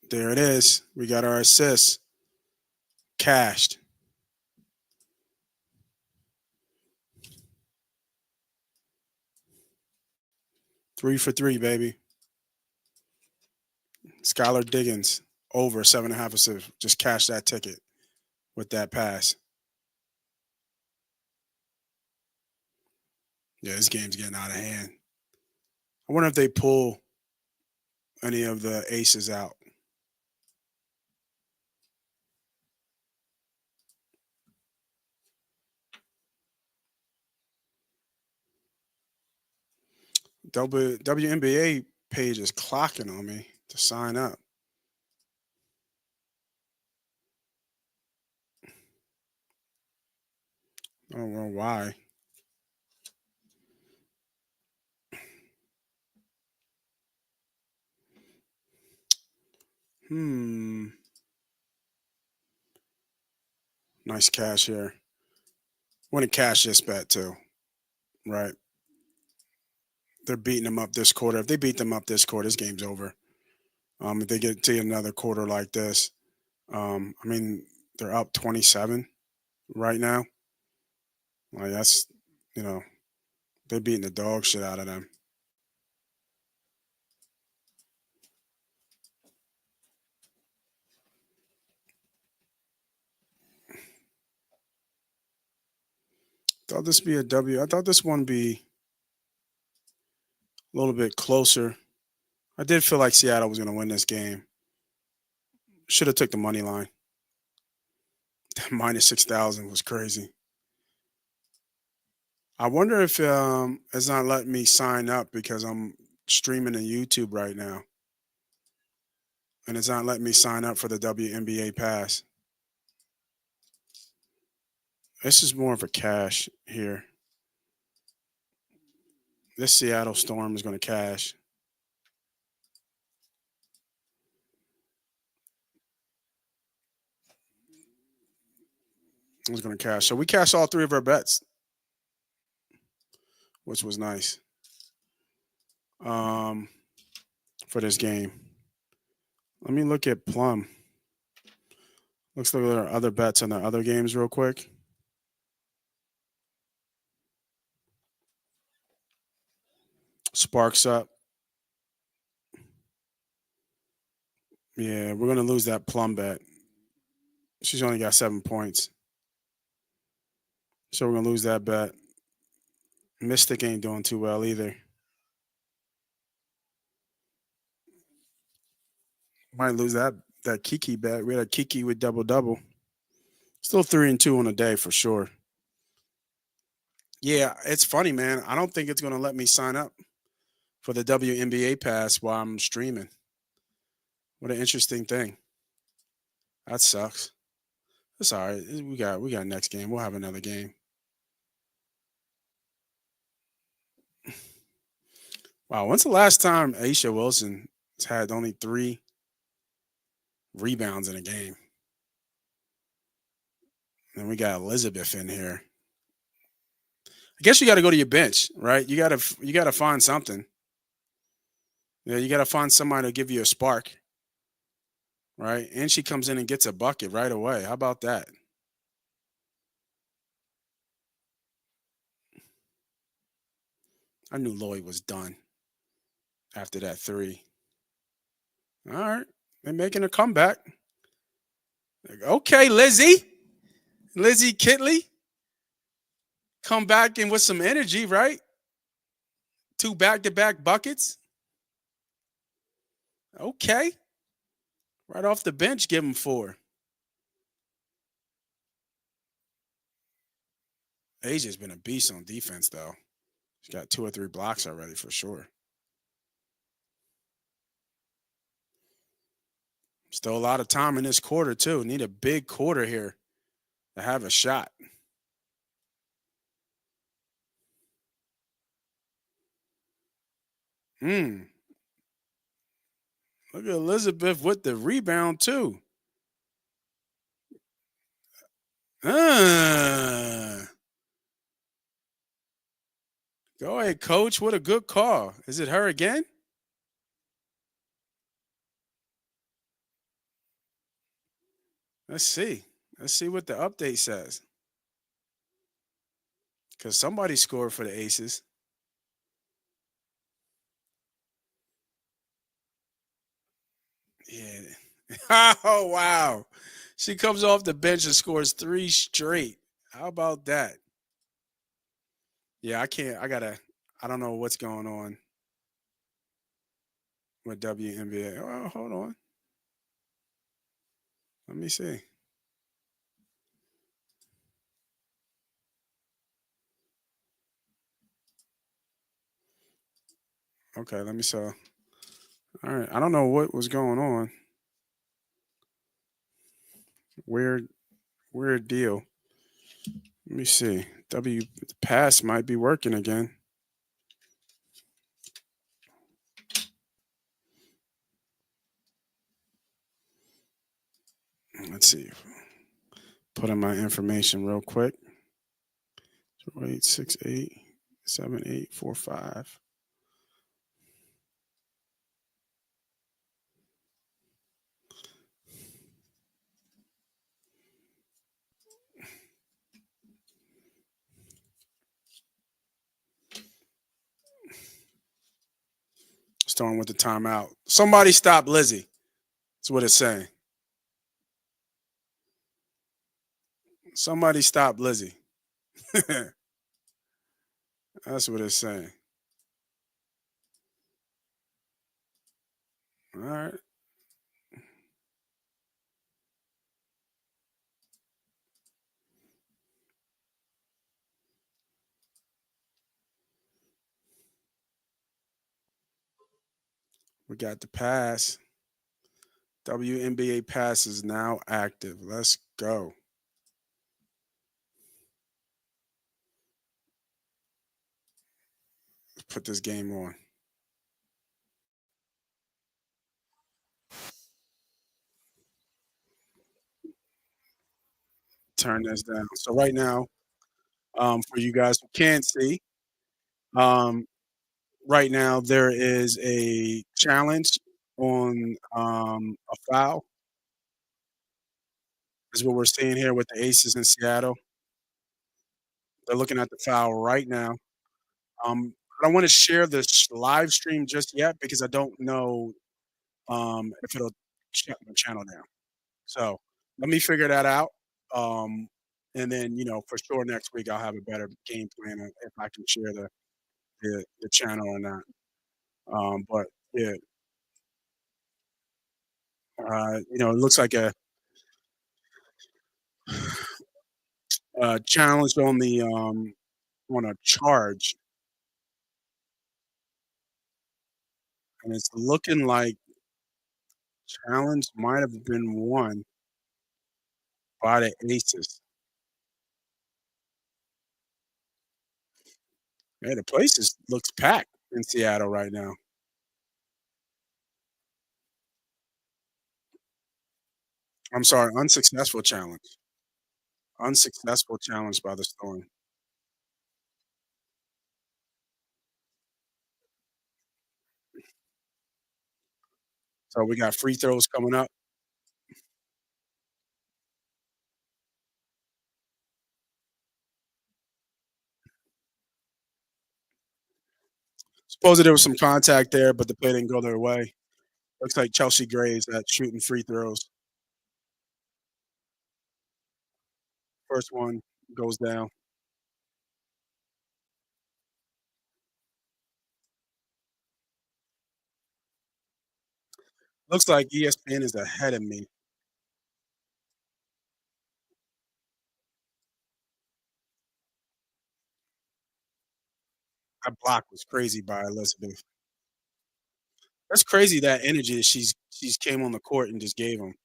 There it is. We got our assist. Cashed. 3 for 3, baby. Skylar Diggins, over 7.5 assists. Just cashed that ticket with that pass. Yeah, this game's getting out of hand. I wonder if they pull any of the aces out. WNBA page is clocking on me to sign up. I don't know why. Nice cash here. Want to cash this bet too, right? They're beating them up this quarter. If they beat them up this quarter, this game's over. If they get to another quarter like this, I mean, they're up 27 right now. Like that's, they're beating the dog shit out of them. Thought this be a W. I thought this one be a little bit closer. I did feel like Seattle was going to win this game. Should have took the money line. That minus 6,000 was crazy. I wonder if it's not letting me sign up because I'm streaming to YouTube right now, and it's not letting me sign up for the WNBA pass. This is more of a cash here. This Seattle Storm is going to cash. It's going to cash. So we cashed all three of our bets, which was nice um, for this game. Let me look at Plum. Let's look at our other bets on the other games real quick. Sparks up. Yeah, we're going to lose that Plum bet. She's only got 7 points. So we're going to lose that bet. Mystic ain't doing too well either. Might lose that Kiki bet. We had a Kiki with double. Still 3-2 on a day for sure. Yeah, it's funny, man. I don't think it's going to let me sign up for the WNBA pass while I'm streaming. What an interesting thing. That sucks. That's all right. We got next game. We'll have another game. Wow, when's the last time Aisha Wilson has had only 3 rebounds in a game? And we got Elizabeth in here. I guess you got to go to your bench, right? You got to find something. Yeah, you got to find somebody to give you a spark, right? And she comes in and gets a bucket right away. How about that? I knew Lloyd was done after that 3. All right, they're making a comeback. Okay, Lizzie Kitley, come back in with some energy, right? 2 back-to-back buckets. Okay, right off the bench, give him 4. AJ's been a beast on defense, though. He's got 2 or 3 blocks already for sure. Still a lot of time in this quarter, too. Need a big quarter here to have a shot. Look at Elizabeth with the rebound, too. Uh, Go ahead, coach. What a good call. Is it her again? Let's see. Let's see what the update says. Because somebody scored for the Aces. Yeah. Oh, wow. She comes off the bench and scores 3 straight. How about that? Yeah, I can't. I don't know what's going on with WNBA. Oh, hold on. Let me see. Okay, let me see. All right. I don't know what was going on. Weird, weird deal. Let me see. The pass might be working again. Let's see. Put in my information real quick. 868 7845. Starting with the timeout. Somebody stop Lizzie. That's what it's saying. Somebody stop Lizzie. That's what it's saying. All right. We got the pass. WNBA pass is now active. Let's go. Put this game on. Turn this down. So right now, for you guys who can't see, um, right now there is a challenge on a foul. Is what we're seeing here with the Aces in Seattle. They're looking at the foul right now. I don't want to share this live stream just yet because I don't know if it'll shut my channel down. So let me figure that out. Um, and then for sure next week I'll have a better game plan on if I can share the channel or not. But yeah, it looks like a challenge on a charge, and it's looking like challenge might have been won by the Aces. Yeah, the place looks packed in Seattle right now. I'm sorry, unsuccessful challenge. Unsuccessful challenge by the Storm. So we got free throws coming up. Supposedly there was some contact there, but the play didn't go their way. Looks like Chelsea Gray's at shooting free throws. First one goes down. Looks like ESPN is ahead of me. That block was crazy by Elizabeth. That's crazy that energy that she's came on the court and just gave him.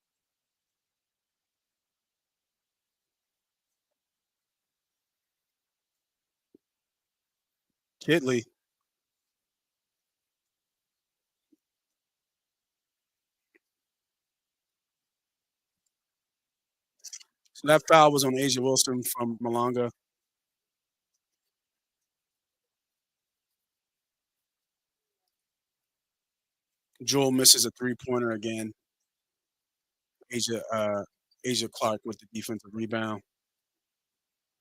Kidley. So that foul was on Asia Wilson from Malanga. Jewel misses a three-pointer again. Asia Asia Clark with the defensive rebound.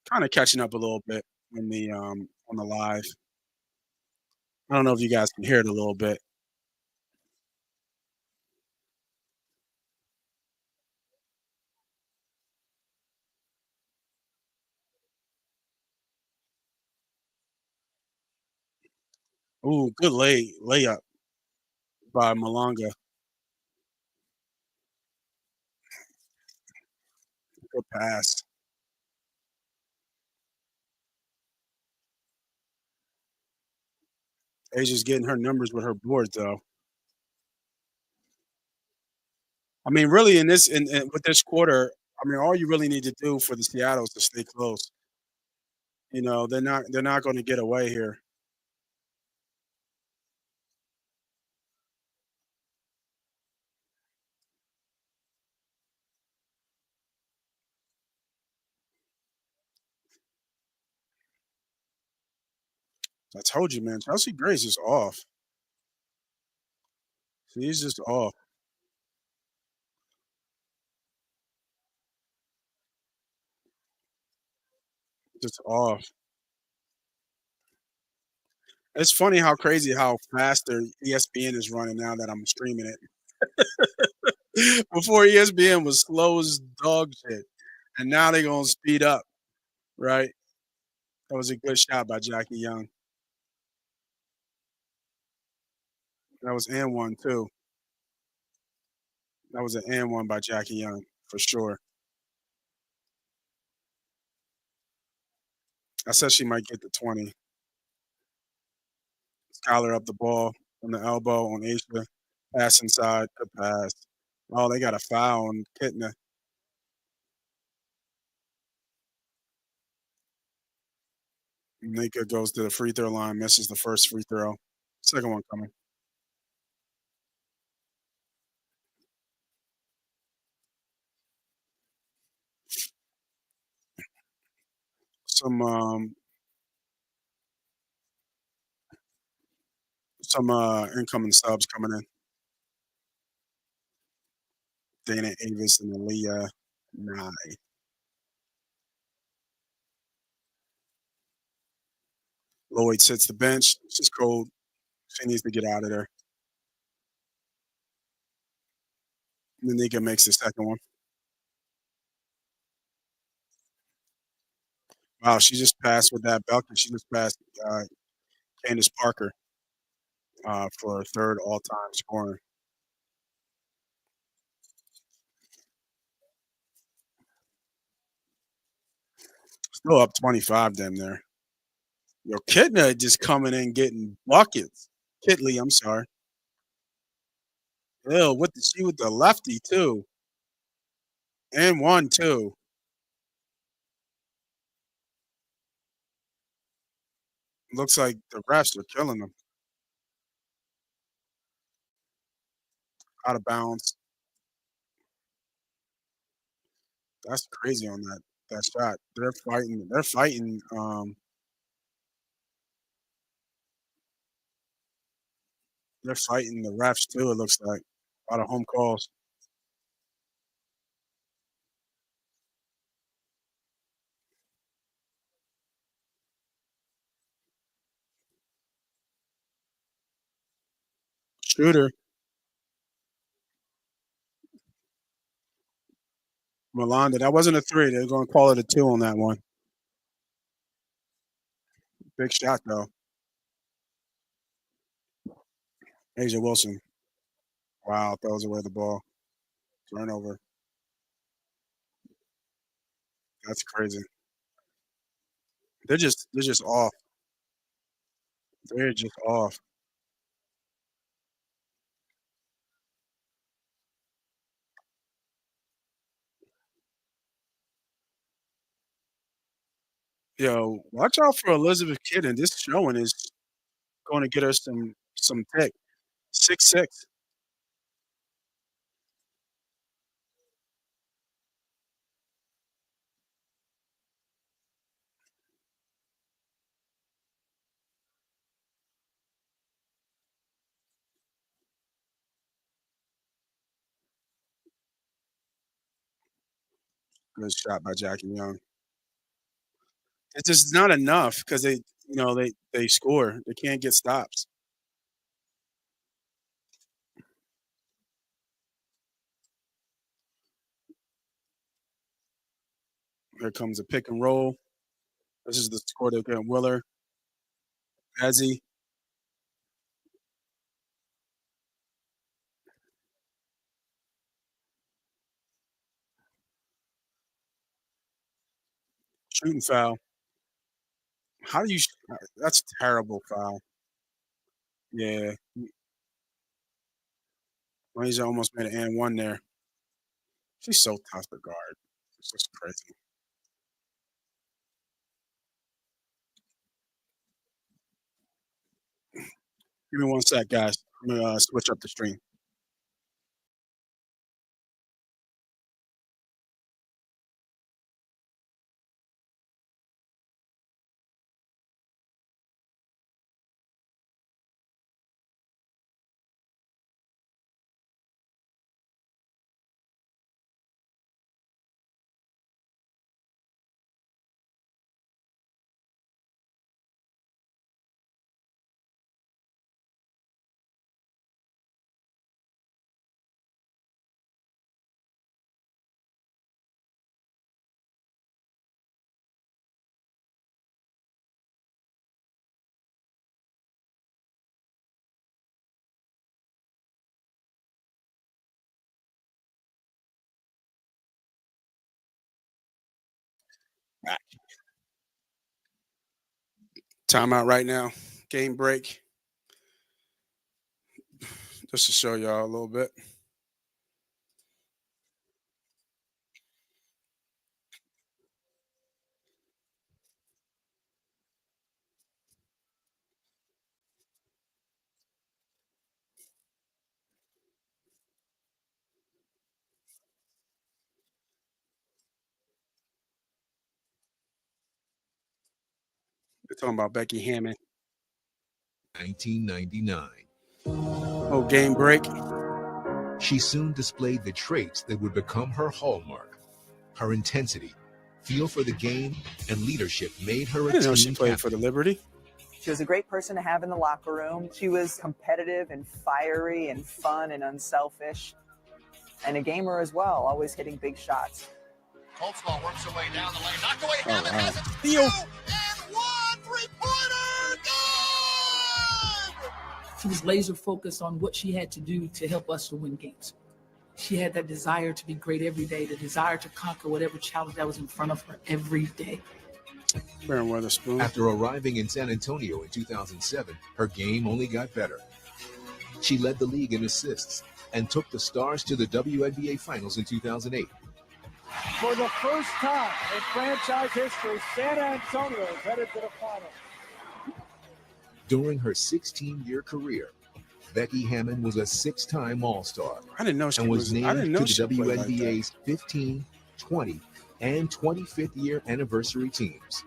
Kind of catching up a little bit on the live. I don't know if you guys can hear it a little bit. Ooh, good layup by Malanga. Good pass. Asia's getting her numbers with her boards though. I mean, really, in with this quarter, I mean, all you really need to do for the Seattle is to stay close. They're not going to get away here. I told you, man. Chelsea Gray's just off. She's just off. Just off. It's funny how crazy how fast their ESPN is running now that I'm streaming it. Before ESPN was slow as dog shit, and now they're gonna speed up. Right? That was a good shot by Jackie Young. That was and one too. That was an and one by Jackie Young for sure. I said she might get the 20. Skylar up the ball on the elbow on Asia. Pass inside, good pass. Oh, they got a foul on Kitna. Nika goes to the free throw line, misses the first free throw. Second one coming. Some incoming subs coming in. Dana Avis and Aaliyah Nye. Lloyd sits the bench. She's cold. She needs to get out of there. And then Nika makes the second one. Wow, she just passed with that bucket. She just passed Candace Parker for her third all-time scoring. Still up 25 damn there. Yo, Kidna just coming in getting buckets. Kitley, I'm sorry. Ew, with the lefty too. And one too. Looks like the refs are killing them. Out of bounds. That's crazy on that shot. They're fighting the refs too, it looks like. A lot of home calls. Shooter, Melanda. That wasn't a three. They're gonna call it a two on that one. Big shot though. Asia Wilson. Wow, throws away the ball. Turnover. That's crazy. They're just off. They're just off. Yo, watch out for Elizabeth Kidden. This showing is going to get her some tick. 6'6". Good shot by Jackie Young. It's just not enough because they score. They can't get stops. Here comes a pick and roll. This is the score they're getting. Willer, Ezzy, shooting foul. How do you? That's a terrible foul. Yeah, Malaysia almost made an and one there. She's so tough to guard. It's just crazy. Give me one sec, guys. I'm gonna switch up the stream. Timeout right now. Game break. just to show y'all a little bit. They're talking about Becky Hammond. 1999. Oh, game break. She soon displayed the traits that would become her hallmark. Her intensity, feel for the game, and leadership made her I a didn't know she team played for the captain. Liberty. She was a great person to have in the locker room. She was competitive and fiery and fun and unselfish, and a gamer as well, always hitting big shots. Holtzball works her way down the lane, knocked away. Oh, Hammond wow. has it. Theo. 2 and 1 3-pointer. Good. She was laser focused on what she had to do to help us to win games. She had that desire to be great every day, the desire to conquer whatever challenge that was in front of her every day. Baron Weatherspoon. After arriving in San Antonio in 2007, her game only got better. She led the league in assists and took the Stars to the WNBA Finals in 2008. For the first time in franchise history, San Antonio is headed to the final. During her 16-year career, Becky Hammond was a 6-time All-Star I didn't know she and was was. I named didn't know to she the played like that. WNBA's 15, 20, and 25th year anniversary teams.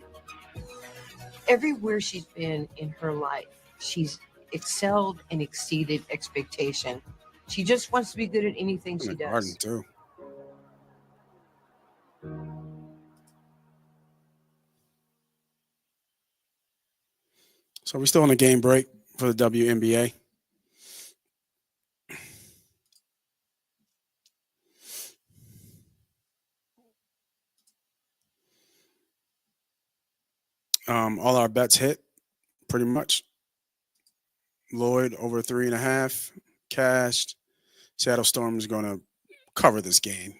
Everywhere she's been in her life, she's excelled and exceeded expectation. She just wants to be good at anything In she the does. Garden too. So we're still on a game break for the WNBA. All our bets hit pretty much. Lloyd over 3.5, cashed. Seattle Storm is going to cover this game.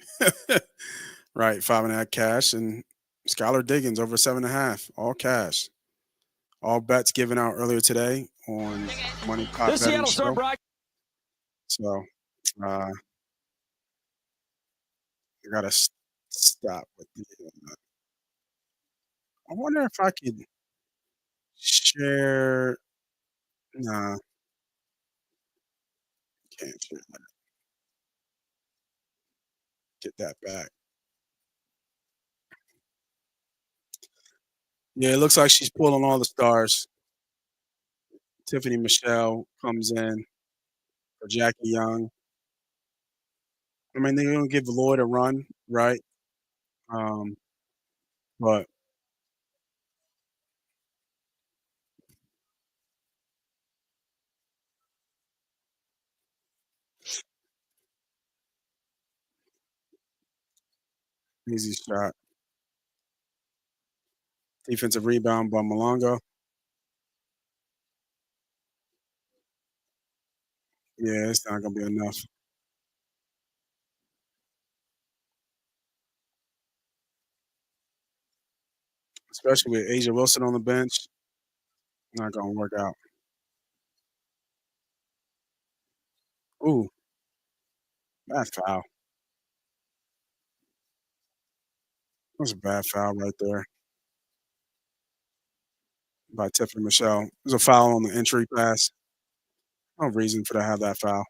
Right, 5.5 cash, and Skylar Diggins over 7.5, all cash. All bets given out earlier today on Money Pop This Betting Seattle Storm Show. broadcast. So I gotta stop with the. I wonder if I could share. Nah, can't share that. Get that back. Yeah, it looks like she's pulling all the stars. Tiffany Michelle comes in for Jackie Young. I mean, they're gonna give Lloyd a run, right? Um, but easy shot. Defensive rebound by Malonga. Yeah, it's not gonna be enough. Especially with Asia Wilson on the bench. Not gonna work out. Ooh, bad foul. That was a bad foul right there by Tiffany Michelle. There's a foul on the entry pass. No reason for to have that foul.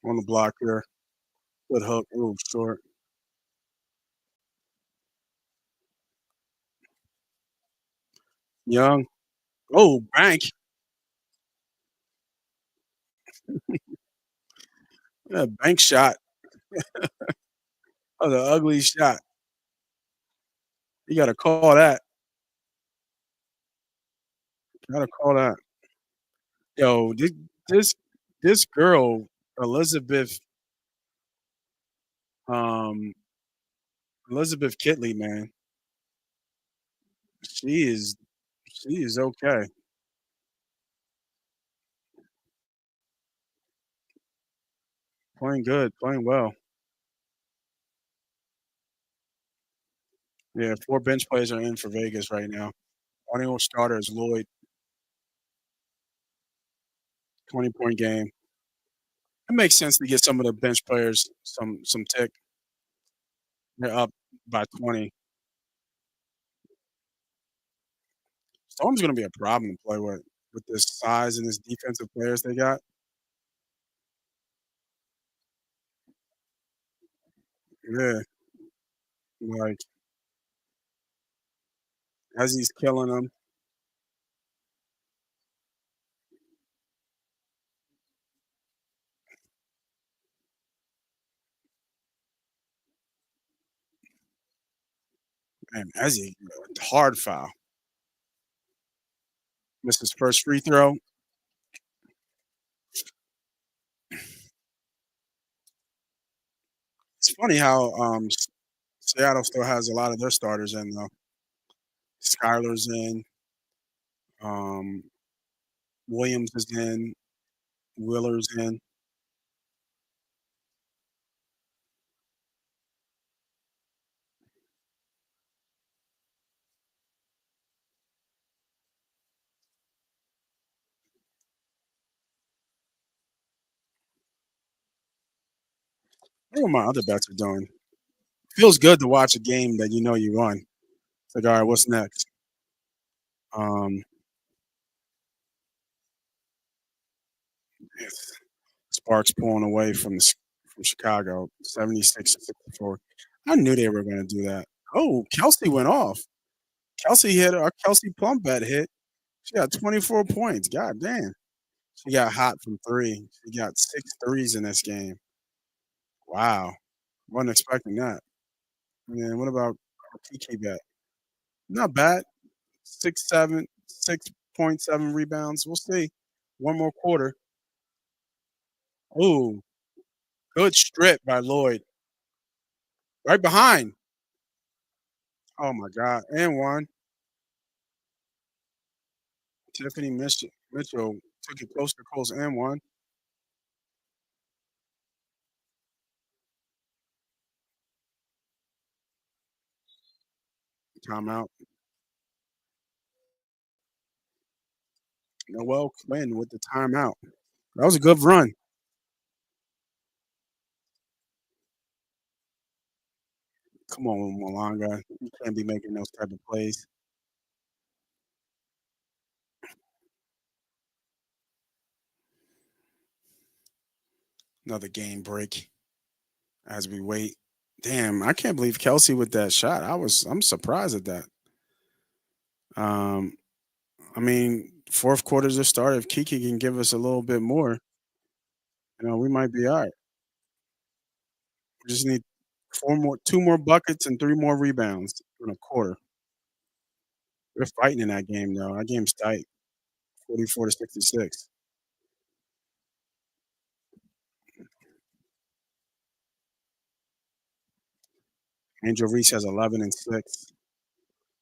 On the block here. Good hook. Ooh, short. Young. Oh, bank. Yeah, bank shot. Oh, the ugly shot. You gotta call that. Gotta call that. Yo, this this girl, Elizabeth, um, Elizabeth Kitley, man, she is she is okay. Playing good, playing well. Yeah, 4 bench players are in for Vegas right now. Only starter is Lloyd, 20-point game. It makes sense to get some of the bench players some tick. They're up by 20. Storm's gonna be a problem to play with this size and this defensive players they got. Yeah, like as he's killing them. Man, as he hard foul. Missed his first free throw. It's funny how Seattle still has a lot of their starters in though. Skylar's in, um, Williams is in, Willer's in. I don't know what my other bets are doing. Feels good to watch a game that you know you won. It's like, all right, what's next? Um, Sparks pulling away from Chicago, 76-64. I knew they were going to do that. Oh, Kelsey went off. Kelsey hit our Kelsey Plum bet hit. She got 24 points. God damn. She got hot from three. She got six threes in this game. Wow. Wasn't expecting that. And then what about our Kiki bet? Not bad. 6-7, 6.7 rebounds. We'll see. One more quarter. Ooh, good strip by Lloyd. Right behind. Oh my God. And one. Tiffany Mitchell took it close to close and one. Timeout. Noel Quinn with the timeout. That was a good run. Come on, Malanga. You can't be making those type of plays. Another game break as we wait. Damn, I can't believe Kelsey with that shot. I'm surprised at that. Um, I mean, fourth quarter's just started. If Kiki can give us a little bit more, we might be all right. We just need two more buckets and three more rebounds in a quarter. We're fighting in that game though. That game's tight, 44-66. Angel Reese has 11 and 6.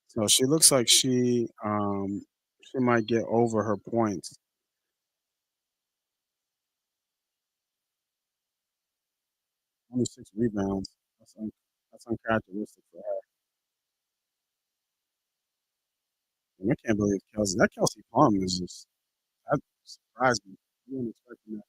So she looks like she might get over her points. Only 6 rebounds. That's uncharacteristic for her. And I can't believe Kelsey Plum is just that surprised me. I wasn't expecting that.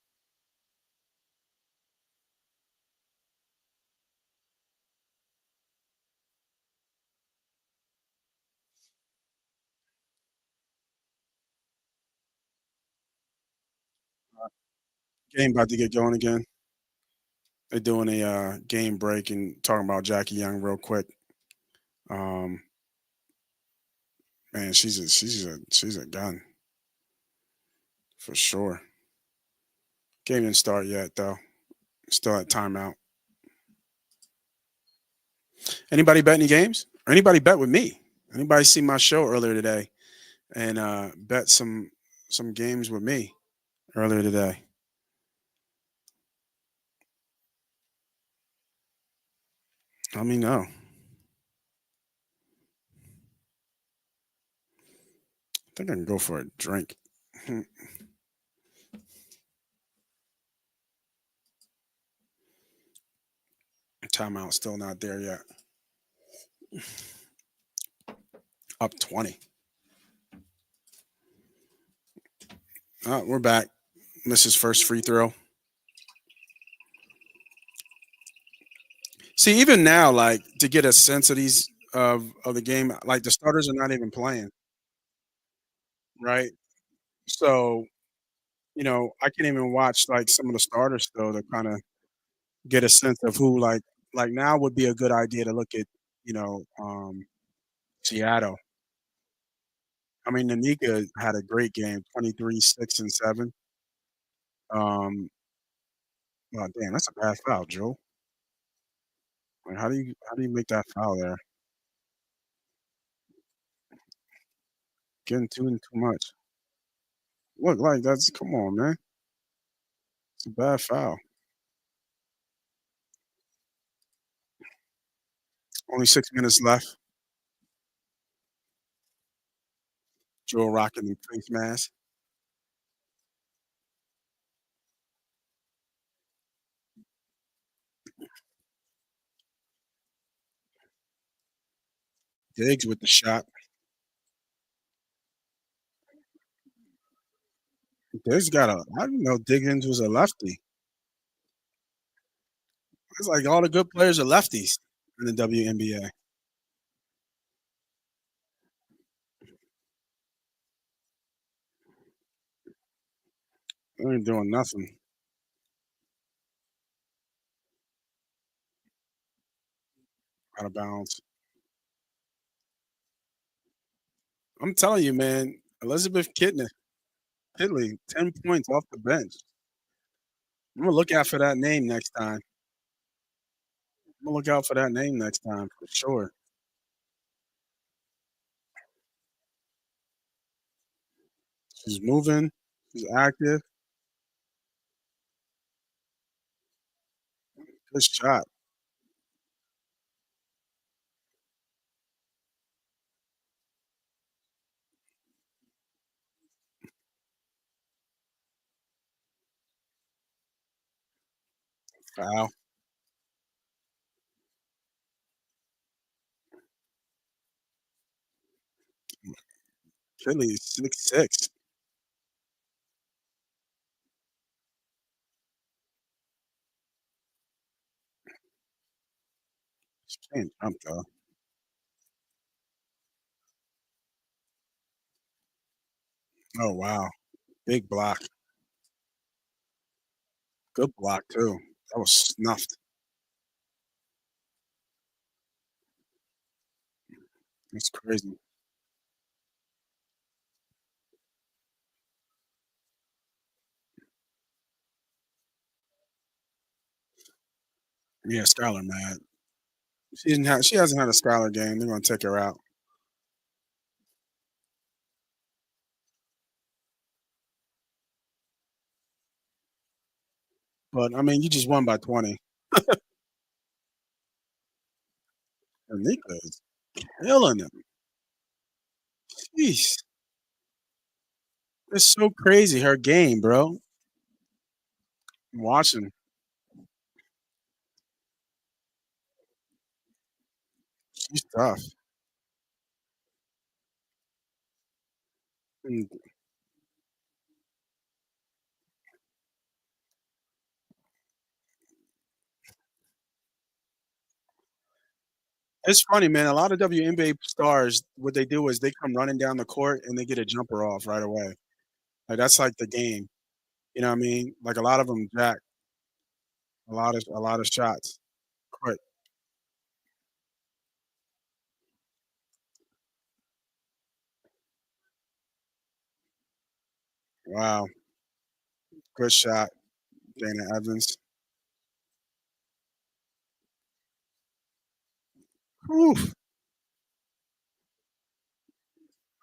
Game about to get going again. They're doing a game break and talking about Jackie Young real quick. Um, man, she's a gun for sure. Game didn't start yet though. Still at timeout. Anybody bet any games? Or anybody bet with me? Anybody see my show earlier today and bet some games with me earlier today? Let me know. I think I can go for a drink. Timeout still not there yet. Up 20. We're back. Misses first free throw. See, even now, like to get a sense of these of the game, like the starters are not even playing, right? So I can't even watch like some of the starters though to kind of get a sense of who like now would be a good idea to look at you know um, Seattle. I mean, Nanika had a great game, 23, 6 and 7. Um, oh damn, that's a bad foul, Joe. Like, how do you make that foul there? Getting too and too much. Look, like that's come on, man. It's a bad foul. Only 6 minutes left. Joe rocking the face mask. Diggs with the shot. Diggs got a. I didn't know Diggins was a lefty. It's like all the good players are lefties in the WNBA. They ain't doing nothing. Out of bounds. I'm telling you, man. Elizabeth Kidley, 10 points off the bench. I'm gonna look out for that name next time. I'm gonna look out for that name next time for sure. She's moving. She's active. Good shot. Foul. Kidley is 6'6". She can't jump though. Oh wow. Big block. Good block too. That was snuffed. That's crazy. Yeah, Skylar mad. She hasn't had a Skylar game. They're gonna take her out. But I mean, you just won by 20. And Nika is killing him. Jeez, it's so crazy. Her game, bro. I'm watching. She's tough. And it's funny, man. A lot of WNBA stars, what they do is they come running down the court and they get a jumper off right away. Like that's like the game. You know what I mean? Like a lot of them jack a lot of shots. Quick. Wow. Good shot, Dana Evans. Whew, that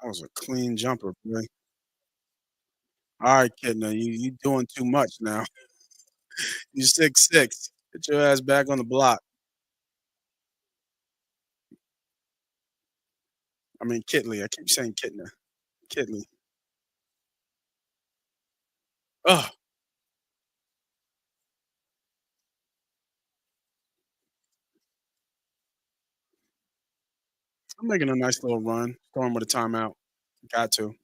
was a clean jumper, boy. All right, kid. Now you doing too much now. You 6'6". Get your ass back on the block. I mean Kitley. I keep saying Kitna. Kitley. Oh, I'm making a nice little run. Storm with a timeout. Got to.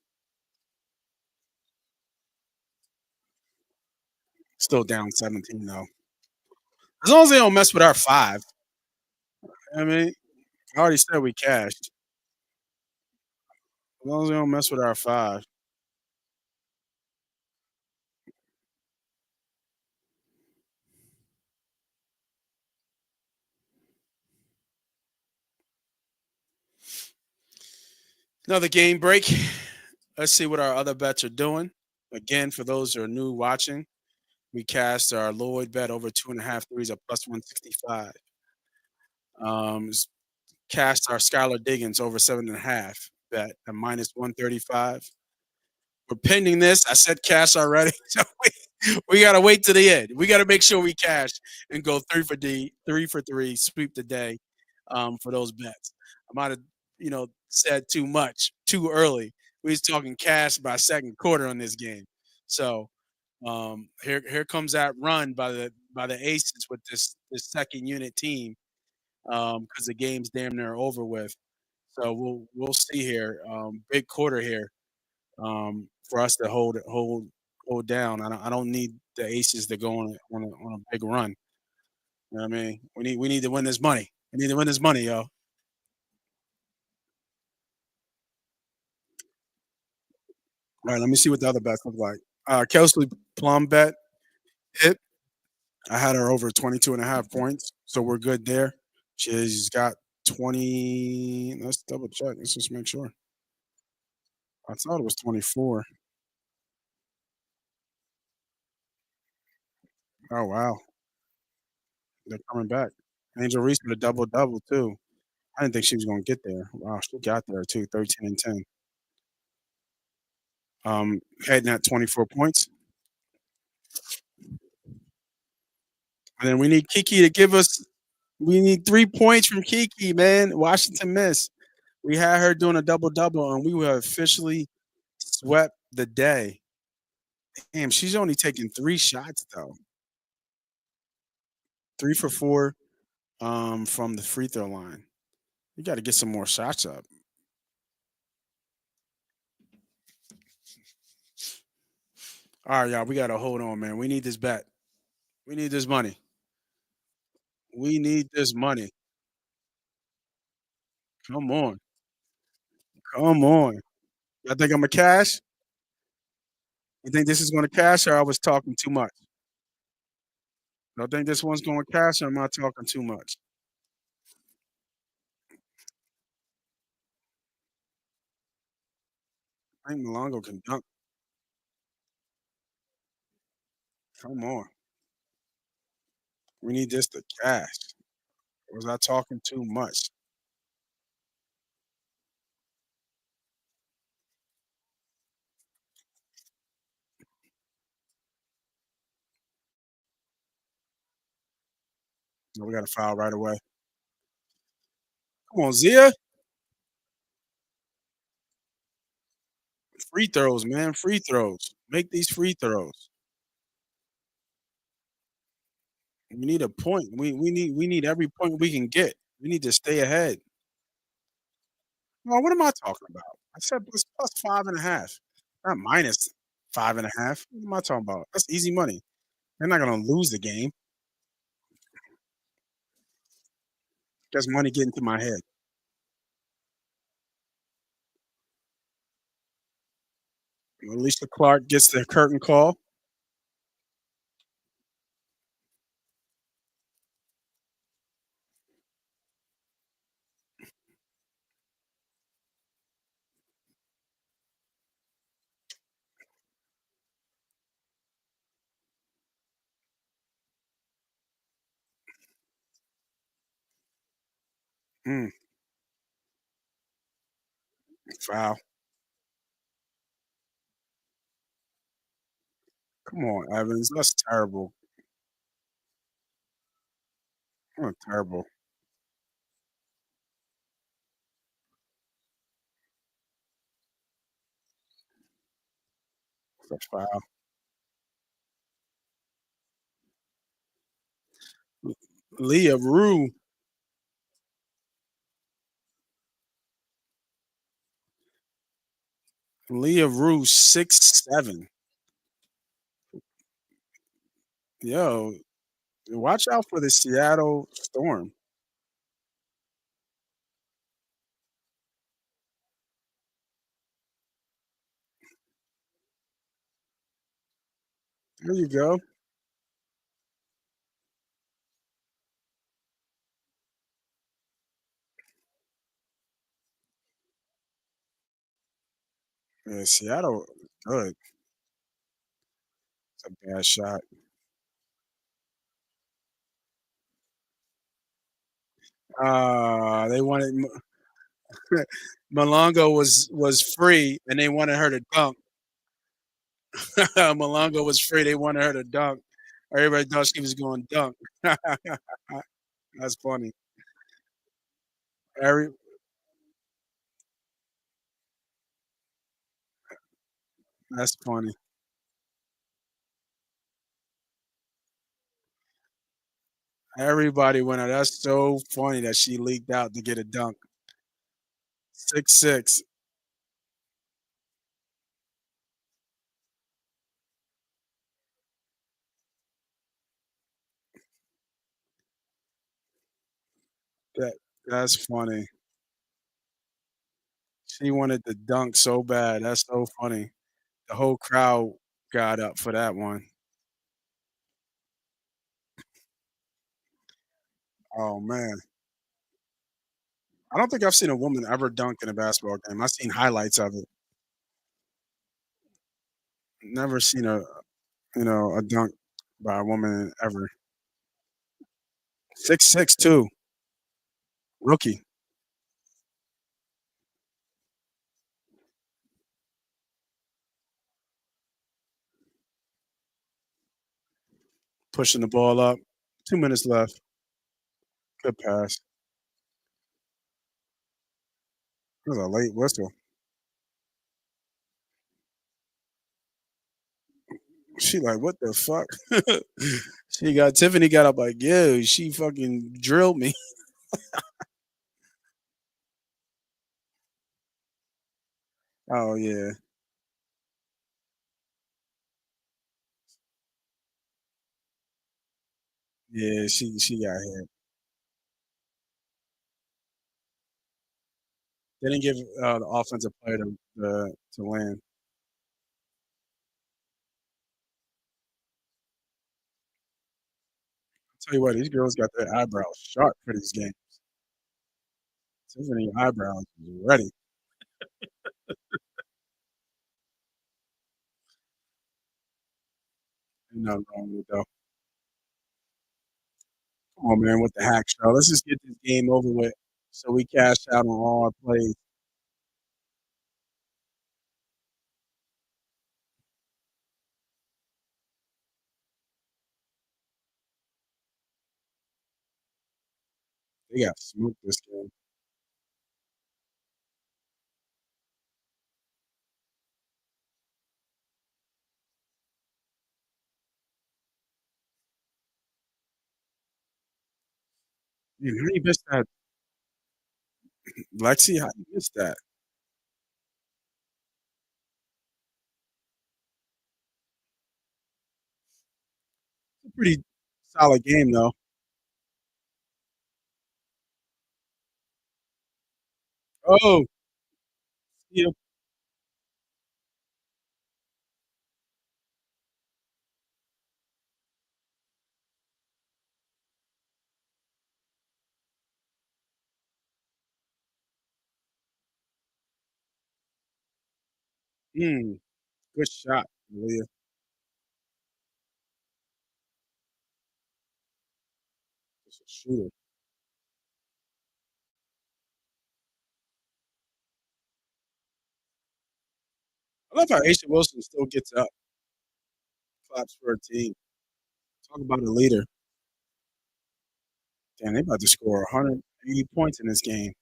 Still down 17 though. As long as they don't mess with our five. I mean, I already said we cashed. As long as they don't mess with our five. Another game break. Let's see what our other bets are doing. Again, for those who are new watching, we cast our Lloyd bet over 2.5 threes at plus 165. Um, Cast our Skylar Diggins over 7.5 bet at minus 135. We're pending this. I said cash already. So we got to wait to the end. We got to make sure we cash and go 3 for 3, sweep the day for those bets. I might have, said too much too early. We was talking cash by second quarter on this game. So here comes that run by the Aces with this second unit team because the game's damn near over with. So we'll see here. Big quarter here for us to hold down. I don't need the Aces to go on a big run. You know what I mean? We need to win this money. We need to win this money, yo. All right, let me see what the other bets look like. Kelsey Plum bet hit. I had her over 22.5 points, so we're good there. She's got 20. Let's double check. Let's just make sure. I thought it was 24. Oh wow, they're coming back. Angel Reese with a double double too. I didn't think she was going to get there. Wow, she got there too. 13 and 10. Heading at 24 points, and then we need Kiki to give us. We need 3 points from Kiki, man. Washington miss. We had her doing a double double, and we were officially swept the day. Damn, she's only taking 3 shots though. 3 for 4 from the free throw line. You got to get some more shots up. All right, y'all. We got to hold on, man. We need this bet. We need this money. We need this money. Come on. Come on. I think I'm a cash. You think this is going to cash, or I was talking too much? I think this one's going to cash, or am I talking too much? I think Malongo can dunk. Come on. We need this to cash. Or was I talking too much? No, we got to foul right away. Come on, Zia. Free throws, man. Free throws. Make these free throws. We need a point. We need every point we can get. We need to stay ahead. Well, what am I talking about? I said plus 5.5, not minus 5.5. What am I talking about? That's easy money. They're not gonna lose the game. That's money getting to my head. Alicia Clark gets the curtain call. Mm, foul. Come on, Evans. That's terrible. Oh, terrible. That's a foul. Leah Rue. Leah Rue 6'7". Yo, watch out for the Seattle Storm. There you go. Yeah, Seattle, good. It's a bad shot. They wanted Malongo was free, and they wanted her to dunk. Malongo was free. They wanted her to dunk. Everybody thought she was going to dunk. That's funny. Every that's funny. Everybody went out. That's so funny that she leaked out to get a dunk. 6'6". That that's funny. She wanted to dunk so bad. That's so funny. The whole crowd got up for that one. Oh man. I don't think I've seen a woman ever dunk in a basketball game. I've seen highlights of it. Never seen a dunk by a woman ever. 6'6" too. Rookie. Pushing the ball up. 2 minutes left. Good pass. It was a late whistle. She like, what the fuck? She got Tiffany got up like, yo, she fucking drilled me. Oh yeah. Yeah, she got hit. They didn't give the offensive player to land. I'll tell you what, these girls got their eyebrows sharp for these games. Tiffany eyebrows is ready. Ain't nothing wrong with it though. Come on, man, what the hack show? Let's just get this game over with so we cash out on all our plays. They got smoked this game. Man, how you missed that, Lexi? How you missed that? It's a pretty solid game though. Oh, yeah. Good shot, Malia. Just a shooter. I love how Aisha Wilson still gets up, claps for her team. Talk about a leader. Damn, they about to score 180 points in this game.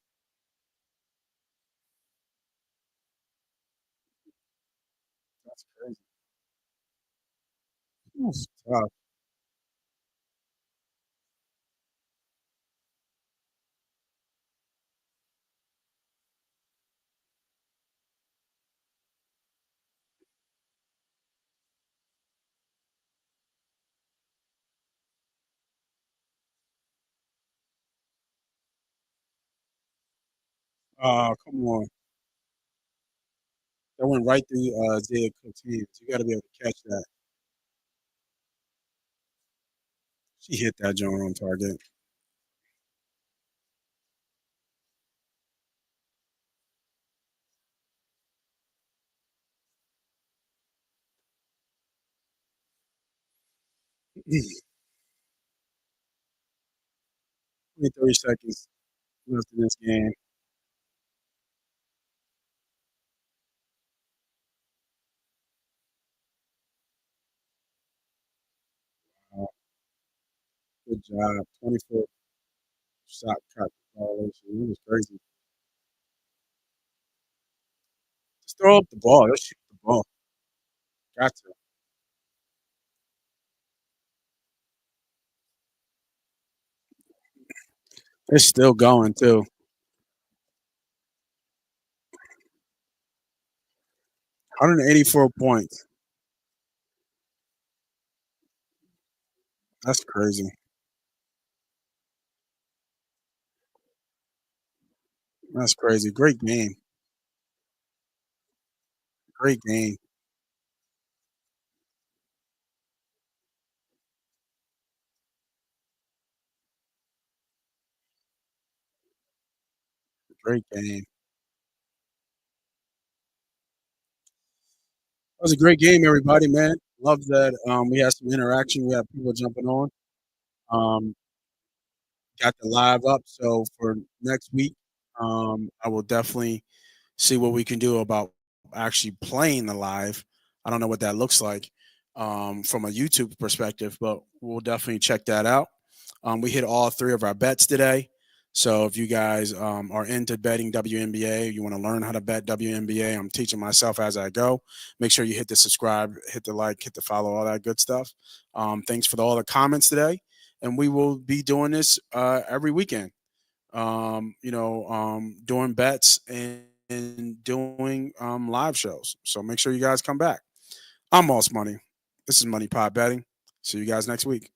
That's crazy. That's tough. Come on. That went right through Zaya Cook's hands. You got to be able to catch that. She hit that joint on target. 23 seconds left in this game. Uh, Good job. 24 shot cut violation. It was crazy. Just throw up the ball. Let's shoot the ball. Got to. It's still going too. 184 points. That's crazy. That's crazy. Great game. Great game. Great game. That was a great game, everybody, man. Love that we had some interaction. We had people jumping on. Um, got the live up. So for next week, I will definitely see what we can do about actually playing the live. I don't know what that looks like from a YouTube perspective, but we'll definitely check that out. We hit all three of our bets today. So if you guys are into betting WNBA, you want to learn how to bet WNBA, I'm teaching myself as I go. Make sure you hit the subscribe, hit the like, hit the follow, all that good stuff. Thanks for all the comments today. And we will be doing this every weekend. Doing bets and doing live shows. So make sure you guys come back. I'm Moss Money. This is Money Pot Betting. See you guys next week.